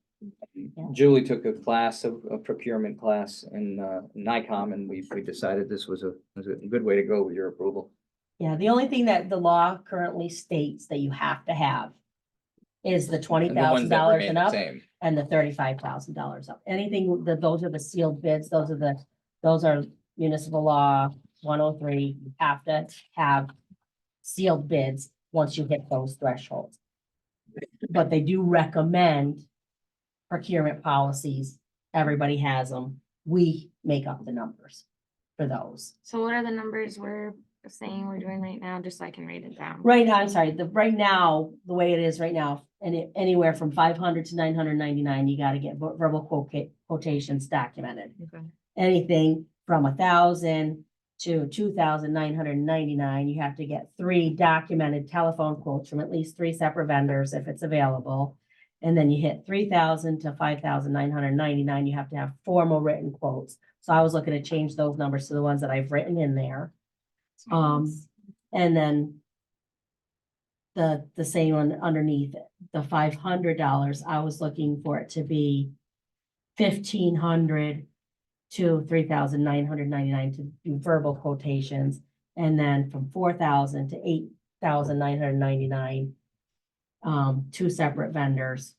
Julie took a class, a procurement class in NICOM, and we decided this was a good way to go with your approval. Yeah, the only thing that the law currently states that you have to have is the And the $20,000 ones that remain and the up same. and the $35,000 up. Anything that, those are the sealed bids, those are municipal law 103. You have to have sealed bids once you hit those thresholds. But they do recommend procurement policies. Everybody has them. We make up the numbers for those. So what are the numbers we're saying we're doing right now, just so I can write it down? Right now, I'm sorry, right now, the way it is right now, anywhere from 500 to 999, you gotta get verbal quotations documented. Okay. Anything from 1,000 to 2,999, you have to get 3 documented telephone quotes from at least 3 separate vendors if it's available. And then you hit 3,000 to 5,999, you have to have formal written quotes. So I was looking to change those numbers to the ones that I've written in there. And then the same one underneath it, the $500, I was looking for it to be 1,500 to 3,999 to do verbal quotations. And then from 4,000 to 8,999 two separate vendors,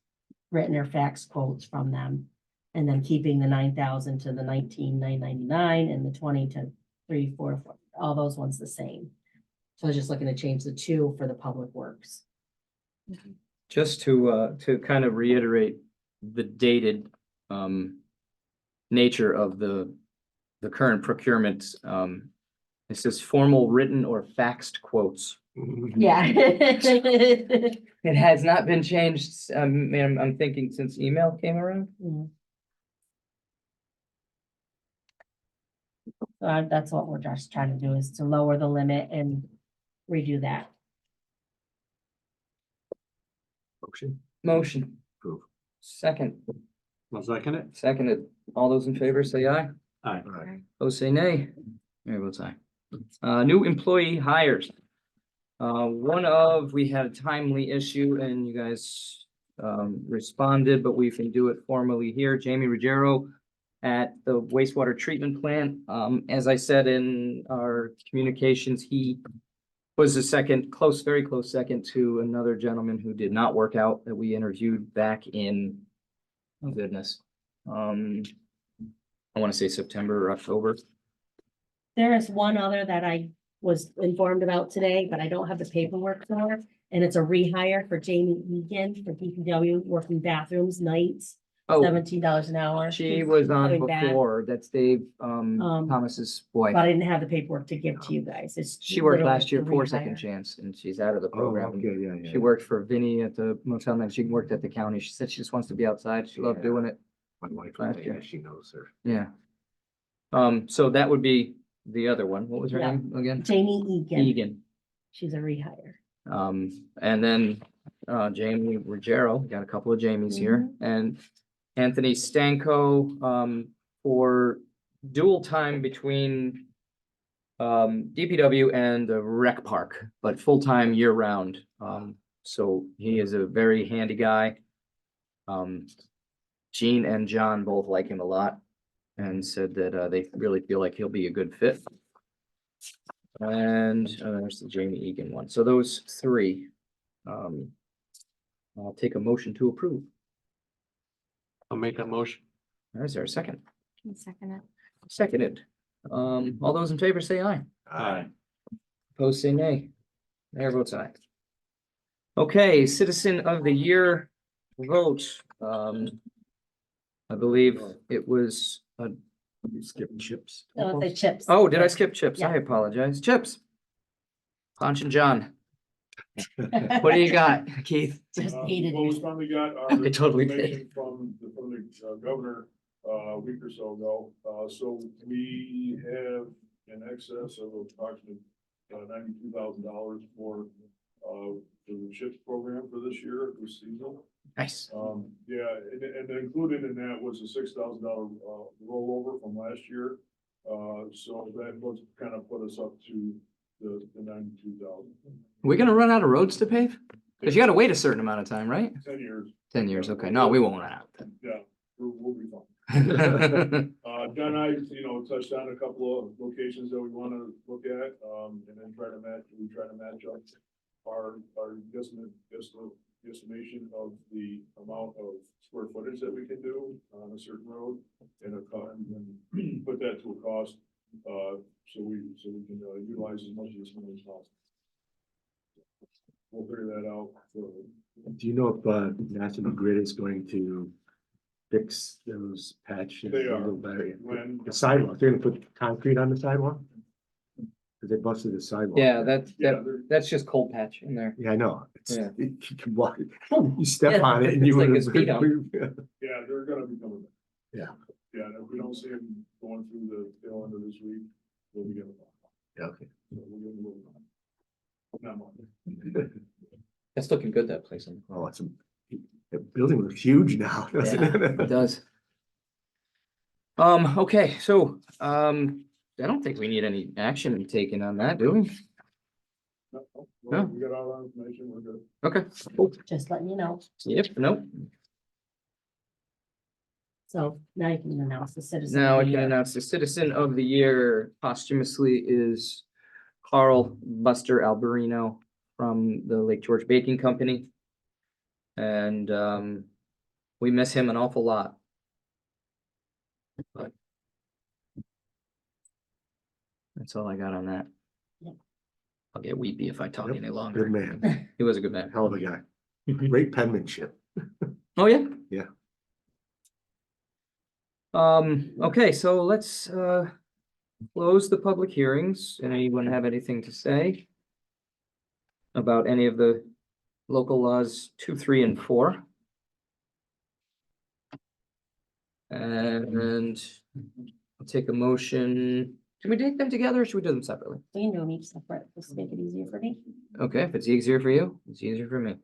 written or fax quotes from them. And then keeping the 9,000 to the 19,999 and the 20 to 344, all those ones the same. So I was just looking to change the two for the public works. Just to kind of reiterate the dated, nature of the current procurement, it says formal written or faxed quotes. Yeah. It has not been changed, I'm thinking since email came around. So that's what we're just trying to do, is to lower the limit and redo that. Motion. Approve. Second, I'll second it. seconded. All those in favor say aye. Aye. Those say nay. Mayor votes aye. New employee hires. We had a timely issue and you guys responded, but we can do it formally here. Jamie Ruggiero at the wastewater treatment plant. As I said in our communications, he was a very close second to another gentleman who did not work out that we interviewed back in, oh goodness. I want to say September or October. There is one other that I was informed about today, but I don't have the paperwork for, and it's a rehire for Jamie Egan for DPW, working bathrooms nights, Oh, $17 an hour. she She's was on coming back, before. That's Dave, Thomas's wife. But I didn't have the paperwork to give to you guys. It's She worked literally last year a for rehire. Second Chance and she's out of the Oh, program. okay, yeah, yeah. She worked for Vinny at the motel and she worked at the county. She said she just wants to be outside. She loved Yeah. doing it. My wife, last year. she knows her. Yeah. So that would be the other one. What was her Yeah. name again? Jamie Egan, Egan. she's a rehire. And then, Jamie Ruggiero, got a couple of Jamies here, and Anthony Stanco, for dual time between DPW and the rec park, but full-time year-round. So he is a very handy guy. Gene and John both like him a lot and said that they really feel like he'll be a good fit. And there's the Jamie Egan one. So those three. I'll take a motion to approve. I'll make that motion. Is there a second? Can second it. Seconded. All those in favor say aye. Aye. Opposed say nay. Mayor votes aye. Okay, Citizen of the Year vote. I believe it was, You skipped Chips. No, the chips. oh, did I skip Chips? I Yeah. apologize. Chips. Ponch and John, what do you got, Keith? Just hated Well, we me. finally got our I totally information did. from the governor, a week or so ago. So we have in excess of approximately $92,000 for the CHIPS program for this year, this season. Nice. Yeah, and included in that was a $6,000 rollover from last year. So that was kind of put us up to the 92,000. We're gonna run out of roads to pave? Cause you gotta wait a certain amount of time, right? 10 years, 10 years, okay. No, we won't run out. yeah, we'll be fine. then. John and I, touched on a couple of locations that we want to look at, and then try to match up our estimation of the amount of square footage that we can do on a certain road and and put that to a cost, so we can utilize as much of this money as possible. We'll figure that out. Do you know if National Grid is going to fix those patches? They a are. little better? When, The sidewalk, they're gonna put concrete on the sidewalk? Cause they busted the sidewalk. Yeah, yeah, they're, that's just cold patch in there. Yeah, I know. It's, Yeah. you can walk, you step Yeah, on it and you it's like would. a speed hump. yeah, they're gonna be coming back. Yeah. Yeah, and if we don't see them going through the tail end of this week, we'll be getting them. Yeah, okay. So we'll give them a little time. Not much. That's looking good, that place. Oh, it's the building looks huge now, doesn't It it? does. Okay, so, I don't think we need any action taken on that, do we? No, No. well, we got all our information, we're good. Okay, cool. Just letting you know. Yep, nope. So now you can announce the citizen. of Now I the can year. announce the Citizen of the Year posthumously is Carl Buster Alberino from the Lake George Baking Company. And we miss him an awful lot. But that's all I got on that. Yep. I'll get weepy if I talk Yep, any longer. Good man, He was a good man. hell of a guy, great penmanship. Oh, yeah? Yeah. Okay, so let's close the public hearings. Anyone have anything to say about any of the local laws 2, 3, and 4? And I'll take a motion. Can we take them together or should we do them separately? We can do them each separate, just to make it easier for me. Okay, if it's easier for you, it's easier for me.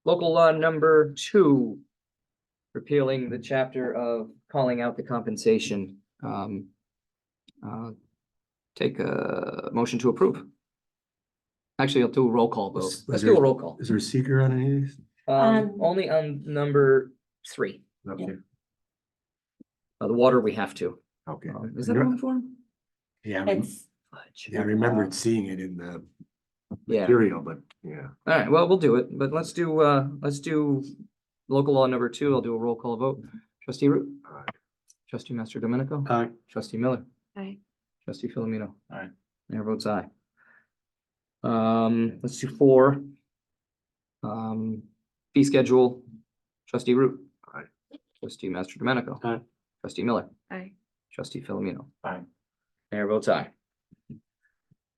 Local law number 2, repealing the chapter of calling out the compensation. Take a motion to approve. Actually, I'll do a roll call vote. Was Let's there- do a roll call. Is there a seeker on any of these? Only on number 3, Okay, the water we have to. okay. Is that wrong form? Yeah, It's, I remembered seeing it in the Yeah. material, but yeah. All right, well, we'll do it, but let's do local law number 2. I'll do a roll call vote. Trustee Root. Aye. Trustee Master Domenico. Aye. Trustee Miller. Aye. Trustee Filomeno. Aye. Mayor votes aye. Let's do 4. Fee schedule. Trustee Root. Aye. Trustee Master Domenico. Aye. Trustee Miller. Aye. Trustee Filomeno. Aye. Mayor votes aye.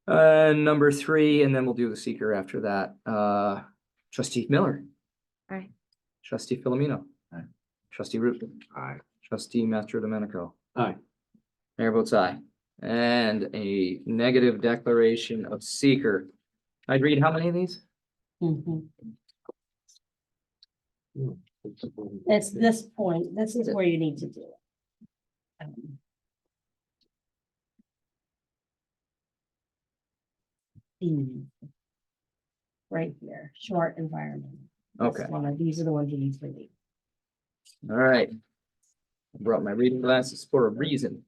Number 3, and then we'll do the seeker after that. Trustee Miller. Aye. Trustee Filomeno. Aye. Trustee Root. Aye. Trustee Master Domenico. Aye. Mayor votes aye. And a negative declaration of seeker. I'd read how many of these? mhm. It's this point, this is where you need to do it. Right here, short environment. Okay, These are the ones you need to read. all right. I brought my reading glasses for a reason.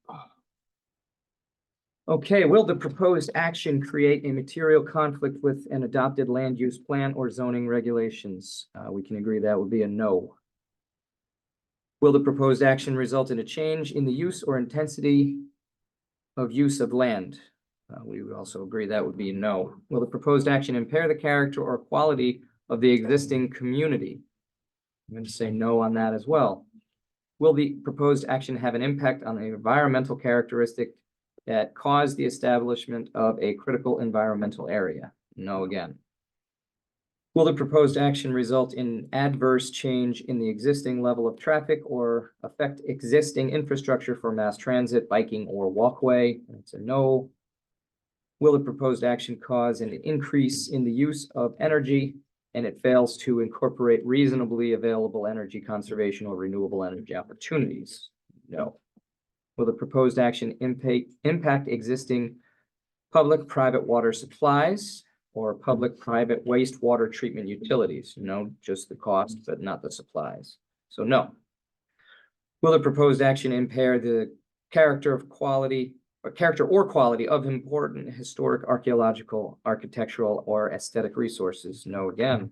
Okay, will the proposed action create a material conflict with an adopted land use plan or zoning regulations? We can agree that would be a no. Will the proposed action result in a change in the use or intensity of use of land? We would also agree that would be a no. Will the proposed action impair the character or quality of the existing community? I'm going to say no on that as well. Will the proposed action have an impact on the environmental characteristic that caused the establishment of a critical environmental area? No again. Will the proposed action result in adverse change in the existing level of traffic or affect existing infrastructure for mass transit, biking, or walkway? That's a no. Will the proposed action cause an increase in the use of energy and it fails to incorporate reasonably available energy conservation or renewable energy opportunities? No. Will the proposed action impact existing public-private water supplies or public-private wastewater treatment utilities? No, just the cost, but not the supplies. So no. Will the proposed action impair the character or quality of important historic, archaeological, architectural, or aesthetic resources? No again.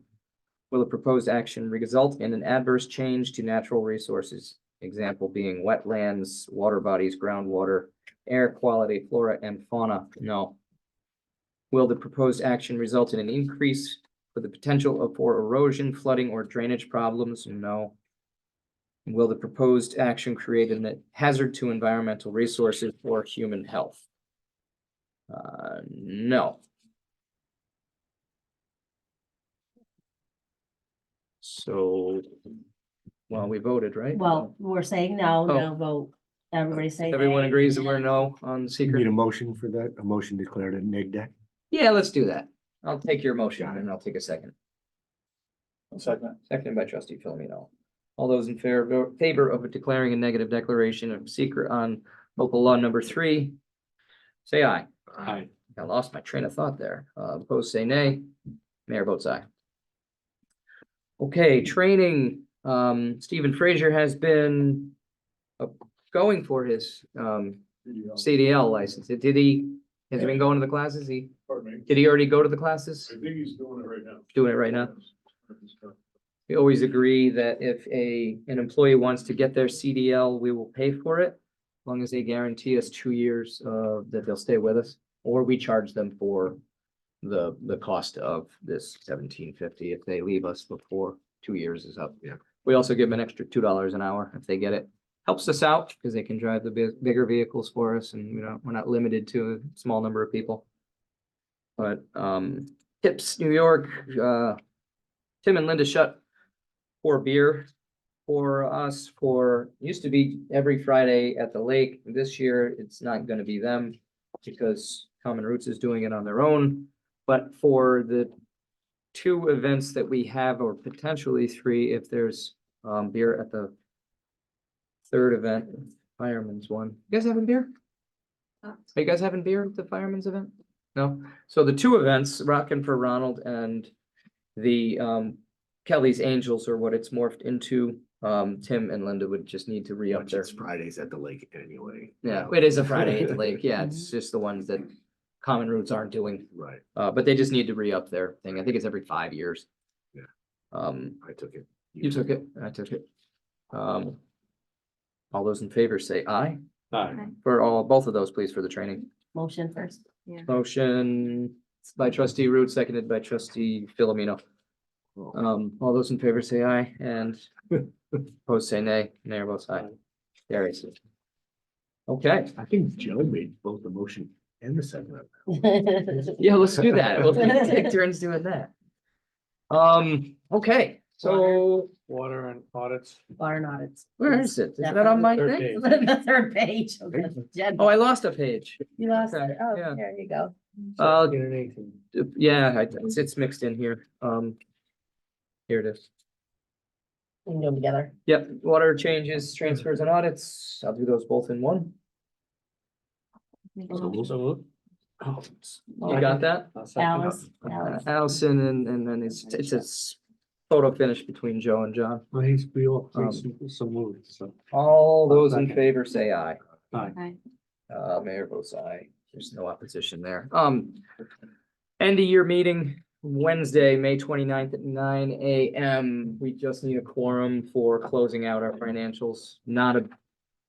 Will the proposed action result in an adverse change to natural resources? Example being wetlands, water bodies, groundwater, air quality, flora and fauna? No. Will the proposed action result in an increase for the potential for erosion, flooding, or drainage problems? No. Will the proposed action create a hazard to environmental resources or human health? No. So, well, we voted, right? Well, we're saying no, Oh. no vote. Everybody say. Everyone nay. agrees that we're no on Need secret? a motion for that, a motion declared a neg deck? Yeah, let's do that. I'll take your motion and I'll take a second. Second. Seconded by trustee Filomeno. All those in favor of declaring a negative declaration of secret on local law number 3, say aye. Aye. I lost my train of thought there. Opposed, say nay. Mayor votes aye. Okay, training. Stephen Frazier has been going for his CDL license. Did he Has he been going to the classes? Pardon me. Did he already go to the classes? I think he's doing it right now. Doing it right now? We always agree that if an employee wants to get their CDL, we will pay for it. As long as they guarantee us 2 years that they'll stay with us, or we charge them for the cost of this $17.50 if they leave us before 2 years is up. Yeah. We also give them an extra $2 an hour if they get it. Helps us out because they can drive the bigger vehicles for us, and we're not limited to a small number of people. But Tips New York, Tim and Linda Shutt pour beer for us used to be every Friday at the lake. This year, it's not gonna be them because Common Roots is doing it on their own. But for the 2 events that we have, or potentially 3, if there's beer at the 3rd event, Fireman's one. You guys having beer? Are you guys having beer at the Fireman's event? No? So the 2 events, Rockin' for Ronald and the Kelly's Angels, or what it's morphed into, Tim and Linda would just need to re-up their. It's Fridays at the lake anyway. Yeah, it is a Friday at the lake. Yeah, it's just the ones that Common Roots aren't doing. Right, But they just need to re-up their thing. I think it's every 5 years. Yeah. Um, I took it. you took it, I took it. All those in favor say aye. Aye. For both of those, please, for the training. Motion first. Motion by trustee Root, seconded by trustee Philomeno. All those in favor say aye, and opposed say nay. Mayor votes aye. Carries. Okay, I think Joe made both the motion and the second. yeah, let's do that. We'll take turns doing that. Okay, so Water and audits. Bar audits. where is it? Is that on my Third thing? page. The 3rd page. of the agenda. Oh, I lost a page. You lost okay, it. Oh, yeah. there you go. Yeah, it's mixed in here. Here it is. We can do them together. Yep, water changes, transfers and audits. I'll do those both in one. So Oh, you got that? Alice. Allison, and then it's a photo finish between Joe and John. We all so moved, so. All those in favor say aye. Aye. Mayor votes aye. There's no opposition there. End of year meeting, Wednesday, May 29th at 9 AM. We just need a quorum for closing out our financials, not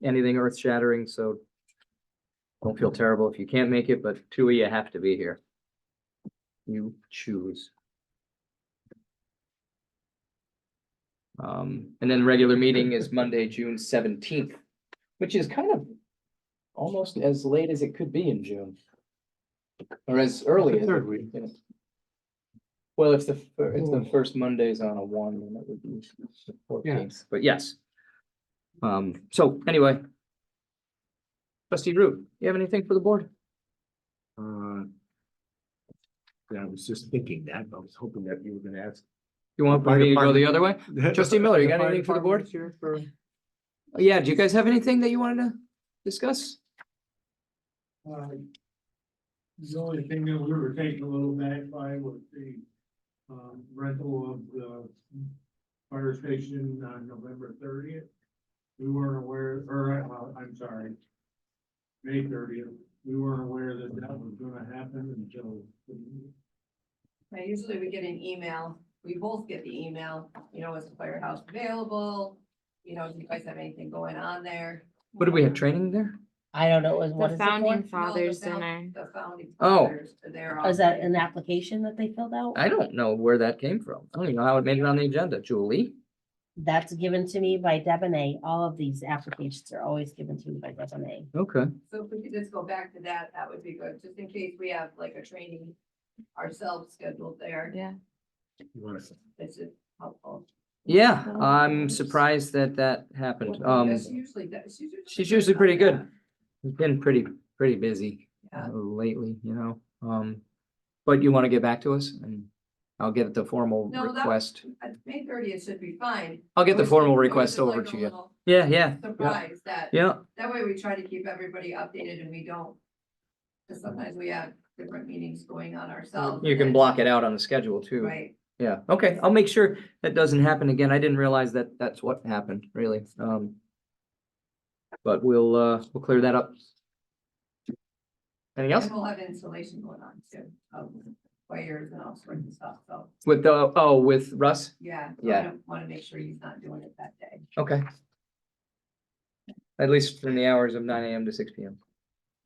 anything earth shattering, so don't feel terrible if you can't make it, but 2 of you have to be here. You choose. And then regular meeting is Monday, June 17th, which is kind of almost as late as it could be in June. Or as early as. Third week. Well, if the first Monday's on a 1, then that would be the 14th, but yes. So anyway. Trustee Root, you have anything for the board? Yeah, I was just thinking that, but I was hoping that you were gonna ask. You want Fire me to go the department. other way? Trustee Miller, you got Fire anything for the board? department's here for- Yeah, do you guys have anything that you wanted to discuss? The only thing that we were taken a little back by was the rental of the fire station on November 30th. We weren't aware, or I'm sorry, May 30th. We weren't aware that that was gonna happen until. Right, usually we get an email, we both get the email, is the firehouse available? Do you guys have anything going on there? What do we have training there? I don't know, what The is it founding for? fathers No, the dinner. The founding Oh. fathers, they're. Is that an application that they filled out? I don't know where that came from. I don't even know how it made it on the agenda. Julie? That's given to me by Debonair. All of these applications are always given to me by Debonair. Okay. So if we could just go back to that, that would be good, just in case we have like a training ourselves scheduled there, Yeah. You wanna- it's just helpful. Yeah, I'm surprised that happened. She's usually pretty good. We've been pretty busy Yeah. lately, but you want to get back to us and I'll get the formal No, that- request. May 30th should be fine. I'll get the It was- formal it was request just over like to a you. little Yeah. Surprise that. Yeah, That way we try to keep everybody updated and we don't. Because sometimes we have different meetings going on ourselves. you can block it out on the schedule too. Right, Yeah, okay, I'll make sure that doesn't happen again. I didn't realize that that's what happened, really. But we'll clear that up. Anything else? And we'll have installation going on too, of wires and all sorts of stuff, so, With the, oh, with Russ? yeah. Yeah. Want to make sure he's not doing it that day. Okay. At least from the hours of 9 AM to 6 PM.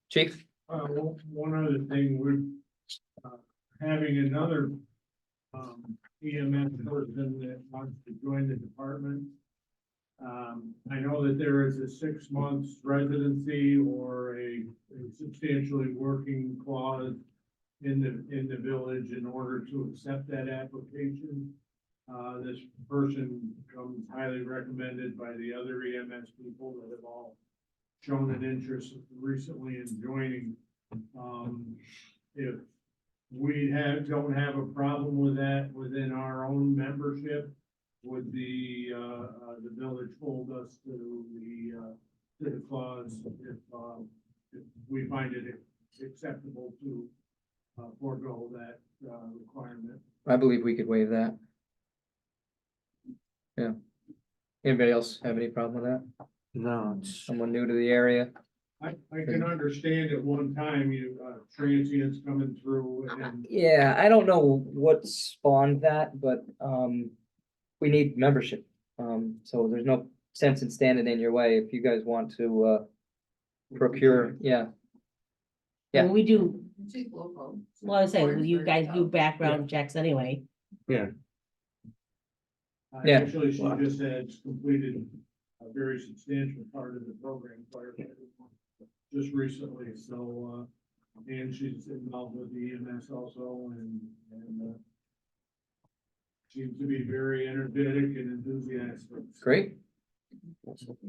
Chief? One other thing, we're having another EMS person that wants to join the department. I know that there is a 6 months residency or a substantially working clause in the village in order to accept that application. This person comes highly recommended by the other EMS people that have all shown an interest recently in joining. If we don't have a problem with that within our own membership, would the village hold us to the clause if we find it acceptable to forego that requirement? I believe we could waive that. Yeah. Anybody else have any problem with that? No, it's, Someone new to the area? I can understand at one time you transients coming through and Yeah, I don't know what spawned that, but we need membership. So there's no sense in standing in your way if you guys want to procure, yeah. Yeah. And we do, She's local. well, I say, you guys do background checks anyway. Yeah. actually she just has completed a very substantial part of the program just recently, so and she's involved with the EMS also and seems to be very energetic and enthusiastic. Great.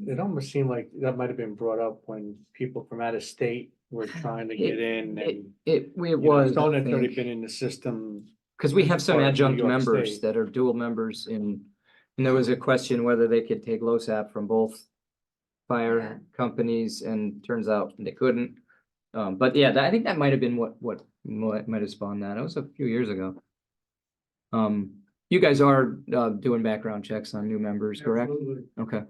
it almost seemed like that might have been brought up when people from out of state were trying to get in It, and. it you know, was, Stone I had already think. been in the system. Because we have some Part of New adjunct York members State. that are dual members and there was a question whether they could take LoSAP from both fire companies and turns out they couldn't. But yeah, I think that might have been what might have spawned that. It was a few years ago. You guys are doing background checks on new members, correct? Absolutely. Okay.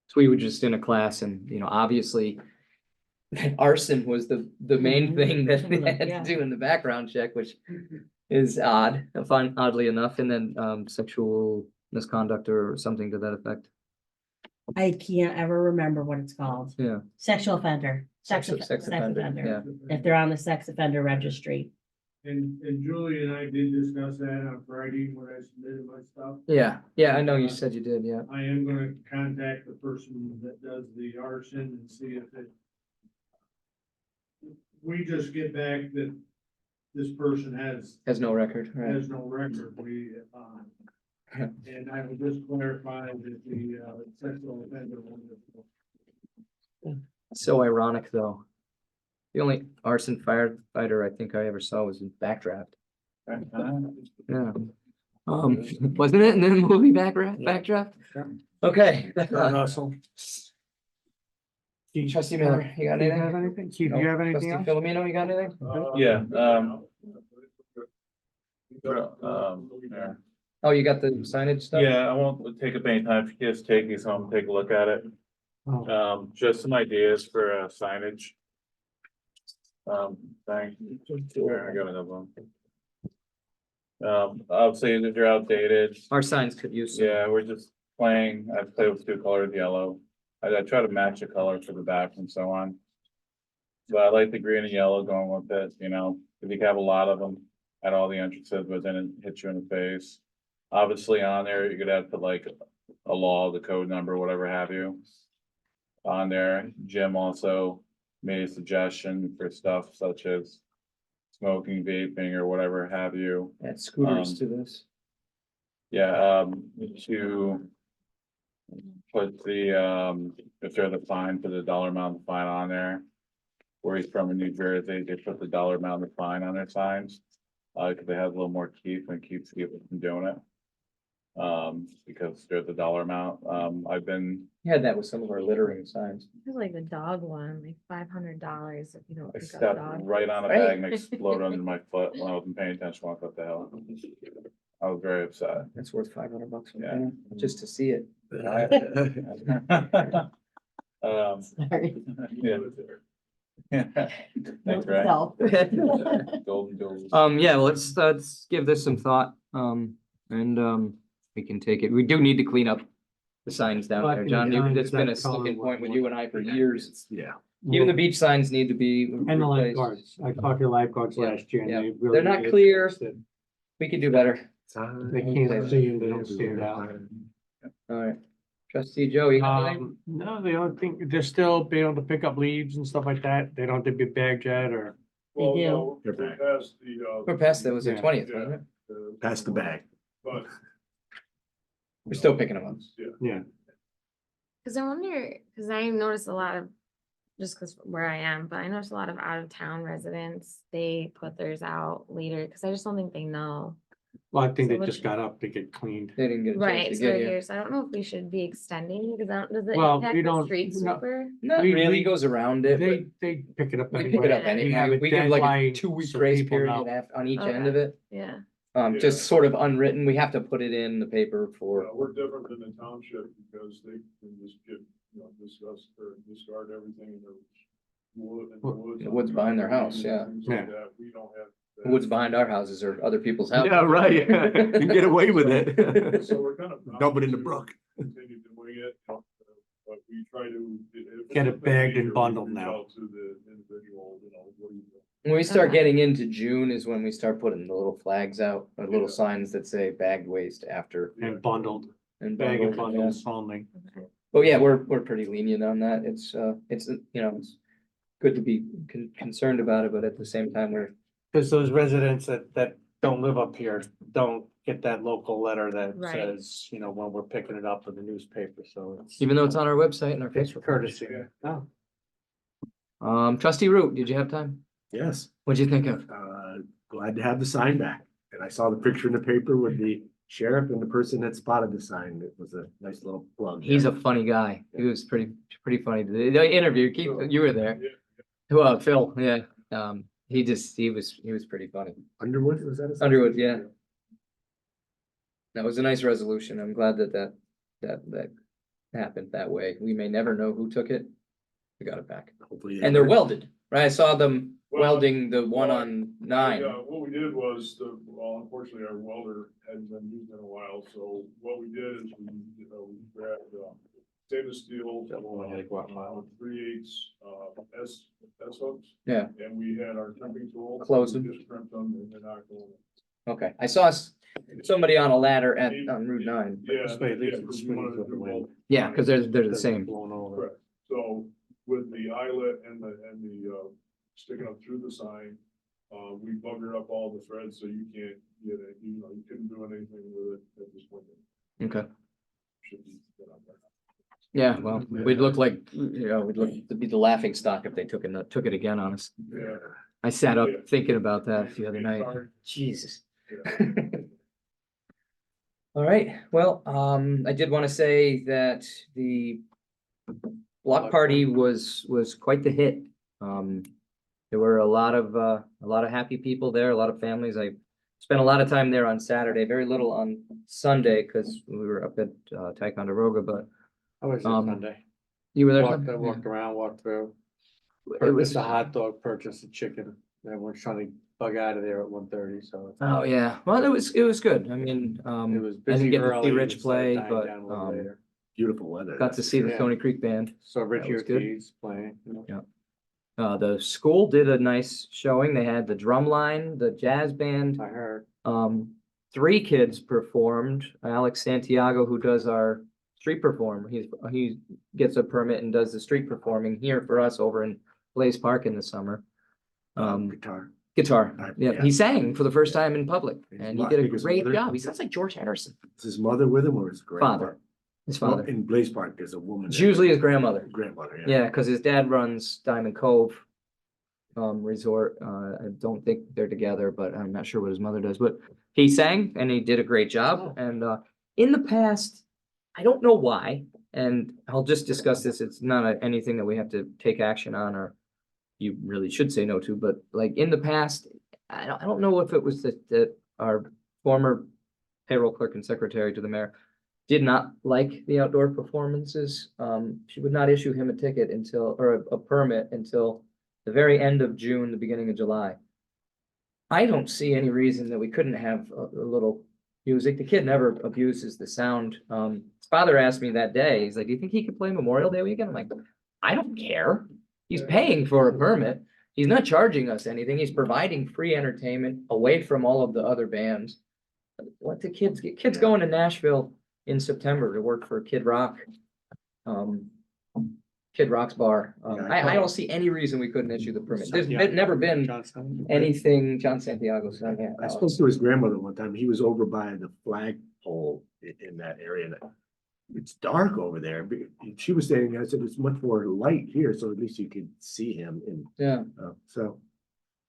So we were just in a class and, obviously arson was the main Mhm. thing that they had Yeah. to do in the background check, which is odd, oddly enough, and then sexual misconduct or something to that effect. I can't ever remember what it's called. Yeah. Sexual offender, Sex offender, yeah. if they're on the sex offender registry. And Julie and I did discuss that on Friday when I submitted my stuff. Yeah, I know you said you did, yeah. I am gonna contact the person that does the arson and see if we just get back that this person Has no record, right? has no record, and I will just clarify that the sexual offender one is. So ironic, though. The only arson firefighter I think I ever saw was in Backdraft. Yeah. Wasn't it in the movie Backdraft? Okay. Russell. Trustee Miller, you got anything? Have anything? Keith, do you have anything else? Trustee Filomeno, you got anything? Yeah, Oh, you got the signage stuff? yeah, I won't take up any time if you guys take these home, take a look at it. Oh. Just some ideas for signage. Thank you. Here, I got another one. Obviously, they're outdated. Our signs could use some. Yeah, we're just playing, I play with 2 colored yellow. I try to match the color for the back and so on. But I like the green and yellow going with it, if you have a lot of them at all the entrances, but then it hits you in the face. Obviously on there, you're gonna have to put like a law, the code number, whatever have you. On there, Jim also made a suggestion for stuff such as smoking, vaping, or whatever have you. Add scooters to this. Yeah, to put the, if there's a fine, put the dollar amount of the fine on there. Where he's from in New Jersey, they put the dollar amount of the fine on their signs. Cause they have a little more teeth and keeps people from doing it. Because there's a dollar amount. I've been, We had that with some of our littering signs. There's like the dog one, like $500 if you don't I pick up stepped dog. right on a Right. bag and exploded under my foot when I wasn't paying attention. What the hell? I was very upset. That's worth $500 Yeah. just to see it. Um, Sorry. yeah. Thanks, Ray. So. Golden goals. Yeah, let's give this some thought, and we can take it. We do need to clean up the signs down there, John. It's been a sticking point with you and I for years. Yeah. Even the beach signs need to be And the replaced. lifeguards, I talked to lifeguards Yeah, last year and yeah. they really. They're not did clear. that We could do better. They can't see and they don't stand out. All right. Trustee Joe, you got anything? No, the only thing, they're still being able to pick up leaves and stuff like that. They don't have to be bagged yet or. Well, do. no, They're we're back. past the, We're past that, was the Yeah. 20th, Yeah. wasn't it? Pass the bag. But. We're still picking them up. Yeah. Yeah. Cause I wonder, cause I noticed a lot of, just cause where I am, but I noticed a lot of out of town residents, they put theirs out later, cause I just don't think they know. Well, I think So they what- just got up to get cleaned. They didn't get a Right, chance so to they're get here. here, so I don't know if we should be extending, because I don't, does it Well, impact we the don't- street no. sweeper? Not We- really, we- goes around it, but They pick it up we anyway. pick it up anyway. We have anyway. a We give like a deadline 2 week so grace people period know. on each end Okay. of it. Yeah, Yeah. Just sort of unwritten. We have to put it in the paper for, We're different than the township because they can just get, discuss or discard everything in the wood and the woods. The woods behind their house, yeah. Things like Yeah. that. We don't have. that. the woods behind our houses or other people's houses. Yeah, right. You get away with it. So we're kind of. Dump it in the bound to brook. Continue doing it, but we try to. if it's Get it something bagged and major, we bundled reach now. out To the individual, what do you do? When we start Okay. getting into June is when we start putting the little flags out, or little Yeah. signs that say bagged waste after. And bundled, And bag and bundled, yeah. bundles only. okay. But yeah, we're pretty lenient on that. It's, it's good to be concerned about it, but at the same time, we're, Cause those residents that don't live up here don't get that local letter that Right. says, when we're picking it up in the newspaper, so it's. even though it's on our website and our It's Facebook. courtesy. Yeah. Oh, Trustee Root, did you have time? Yes, What'd you think of? glad to have the sign back. And I saw the picture in the paper with the sheriff and the person that spotted the sign. It was a nice little plug. He's there. a funny guy. He was pretty funny. The interview, Keith, you were there. Yeah. Well, Phil, yeah. He was pretty funny. Underwood, was that his? Underwood, yeah. That was a nice resolution. I'm glad that happened that way. We may never know who took it. We got it back. Hopefully. And they're welded, right? I saw them Well, welding the one on 9. Yeah, what we did was, unfortunately, our welder hadn't been used in a while, so what we did is we grabbed, stainless steel. One had to go out and mile. 3/8, S hooks. Yeah. And we had our crimping tool. Close We them. Just crimped them and they're not going. Okay, I saw somebody on a ladder on Route 9. Yeah. This way, at least yeah, it's because we smooth wanted to with the do wind. both. Yeah, because they're the same. Blown over. Correct. So with the eyelet and the sticking up through the sign, we buggered up all the threads so you can't get it, you couldn't do anything with it at this point. Okay. Should be good on that. Yeah, well, we'd look like, we'd look to be the laughing stock if they took it again on us. Yeah. I sat up Yeah. thinking about that the other night. Jesus. Yeah. All right, well, I did want to say that the block party was quite the hit. There were a lot of happy people there, a lot of families. I spent a lot of time there on Saturday, very little on Sunday because we were up at Ticonderoga, but I was there Um, Sunday. you were there. Walked, Sunday? walked around, walked through. It was, Purchased a hot dog, purchased a chicken. Everyone's trying to bug out of there at 1:30, so. oh, yeah, well, it was good. I mean, It was I didn't busy get to early. see and Rich it started play, dying but, down a little later. Beautiful weather. got to see the Yeah. Stony Creek Band. So Richie was good. Ortiz playing. The school did a nice showing. They had the drum line, the jazz band. I heard. 3 kids performed. Alex Santiago, who does our street perform, he gets a permit and does the street performing here for us over in Blaze Park in the summer. Guitar. Guitar, yeah, Yeah. he sang for the first time in public His and he mo- did a because his great mother- job. He sounds like George Harrison. Is his mother with him or his grandmother? Father, his father. In Blaze Park, there's a woman. It's there. usually his grandmother. Grandmother, yeah. Yeah, because his dad runs Diamond Cove Resort. I don't think they're together, but I'm not sure what his mother does, but he sang and he did a great job. And in the past, I don't know why, and I'll just discuss this. It's not anything that we have to take action on or you really should say no to, but like in the past, I don't know if it was that our former payroll clerk and secretary to the mayor did not like the outdoor performances. She would not issue him a ticket or a permit until the very end of June, the beginning of July. I don't see any reason that we couldn't have a little music. The kid never abuses the sound. His father asked me that day, he's like, do you think he could play Memorial Day weekend? I'm like, I don't care. He's paying for a permit. He's not charging us anything. He's providing free entertainment away from all of the other bands. Let the kids get, kids going to Nashville in September to work for Kid Rock. Kid Rock's bar. I don't see any reason we couldn't issue the permit. There's never been Johnson. anything, John Santiago's, yeah. I spoke to his grandmother one time. He was over by the flagpole in that area. And it's dark over there. But she was saying, I said, it's much more light here, so at least you could see him. And Yeah, so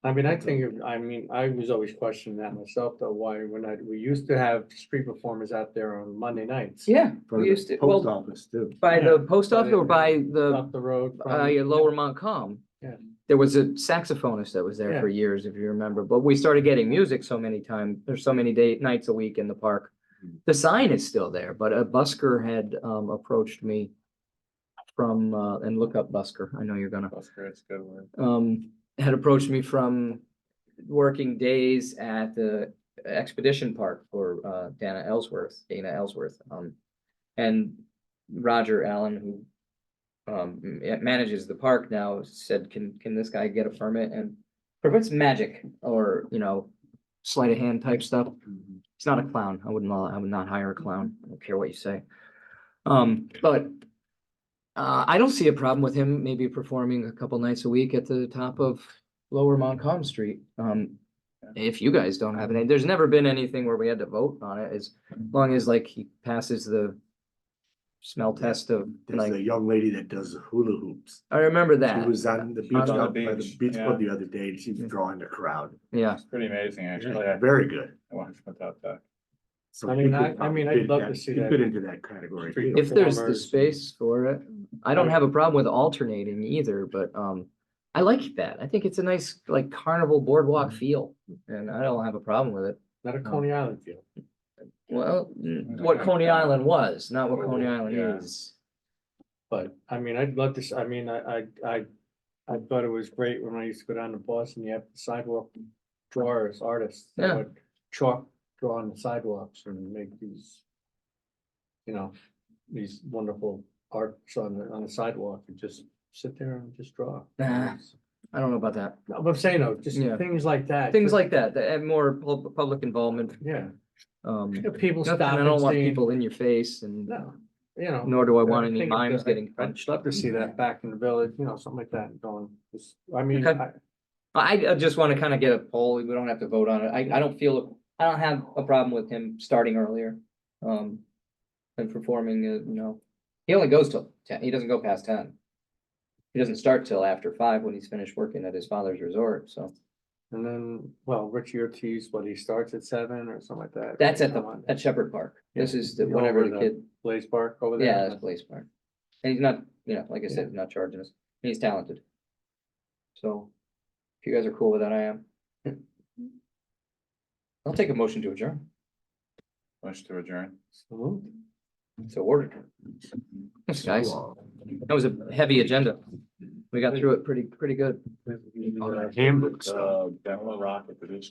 I mean, I was always questioning that myself, though, why we used to have street performers out there on Monday nights. yeah, from we the used to, post well, office too. by the post office or by Up the the road from. Lower Montcalm. Yeah. There was a saxophonist that was there Yeah. for years, if you remember, but we started getting music so many times, there's so many nights a week in the park. The sign is still there, but a busker had approached me from and look up busker, I know you're gonna. That's great, it's a good word. Had approached me from working days at the Expedition Park for Dana Ellsworth. And Roger Allen, who manages the park now, said, can this guy get a permit and prevents magic or, sleight of hand type stuff? He's not a clown. I would not hire a clown. I don't care what you say. But I don't see a problem with him maybe performing a couple nights a week at the top of Lower Montcalm Street. If you guys don't have any, there's never been anything where we had to vote on it, as long as like he passes the smell test of There's a like, young lady that does hula hoops. I remember She that. was on the beach, On the out by the beach, beach yeah. club the other day, and she was drawing the crowd. Yeah, It's pretty amazing, actually. I Very good. watched without that. So I he mean, could I'd probably love fit to see he'd that. Fit into that category. Street too. if there's the performers. space for it. I don't have a problem with alternating either, but I like that. I think it's a nice like carnival boardwalk feel, and I don't have a problem with it. Not a Coney Island feel. Well, what Coney Island was, not what Coney Island Yeah. is. But I mean, I'd love to, I thought it was great when I used to go down to Boston, you have sidewalk drawers, artists. that Yeah. would Chalk, draw on the sidewalks and make these. These wonderful arts on the sidewalk and just sit there and just draw. Nah. I don't know about that. No, but I'm saying, though, just Yeah. things like that. Things just- like that have more public involvement. Yeah, Nothing, people stop I and don't want saying, people in your face and no, nor do I want any think mimes that- getting I'd punched. love to see that back in the village, something like that going, I mean, Okay. I just want to kind of get a poll. We don't have to vote on it. I don't have a problem with him starting earlier. And performing, he only goes till 10. He doesn't go past 10. He doesn't start till after 5 when he's finished working at his father's resort, so. And then, well, Richie Ortiz, he starts at 7 or something like that. That's Come on. at Shepherd Park. This Yeah. is the, Over whenever the the- kid, Blaze Park over there. yeah, that's Blaze Park. And he's not, like I said, not charging us. He's talented. So, if you guys are cool with that, I am. I'll take a motion to adjourn. Motion to adjourn. Mhm. So ordered. Thanks, guys. That was a heavy agenda. We got through it pretty good. Handbook stuff. Denver Rocket Division.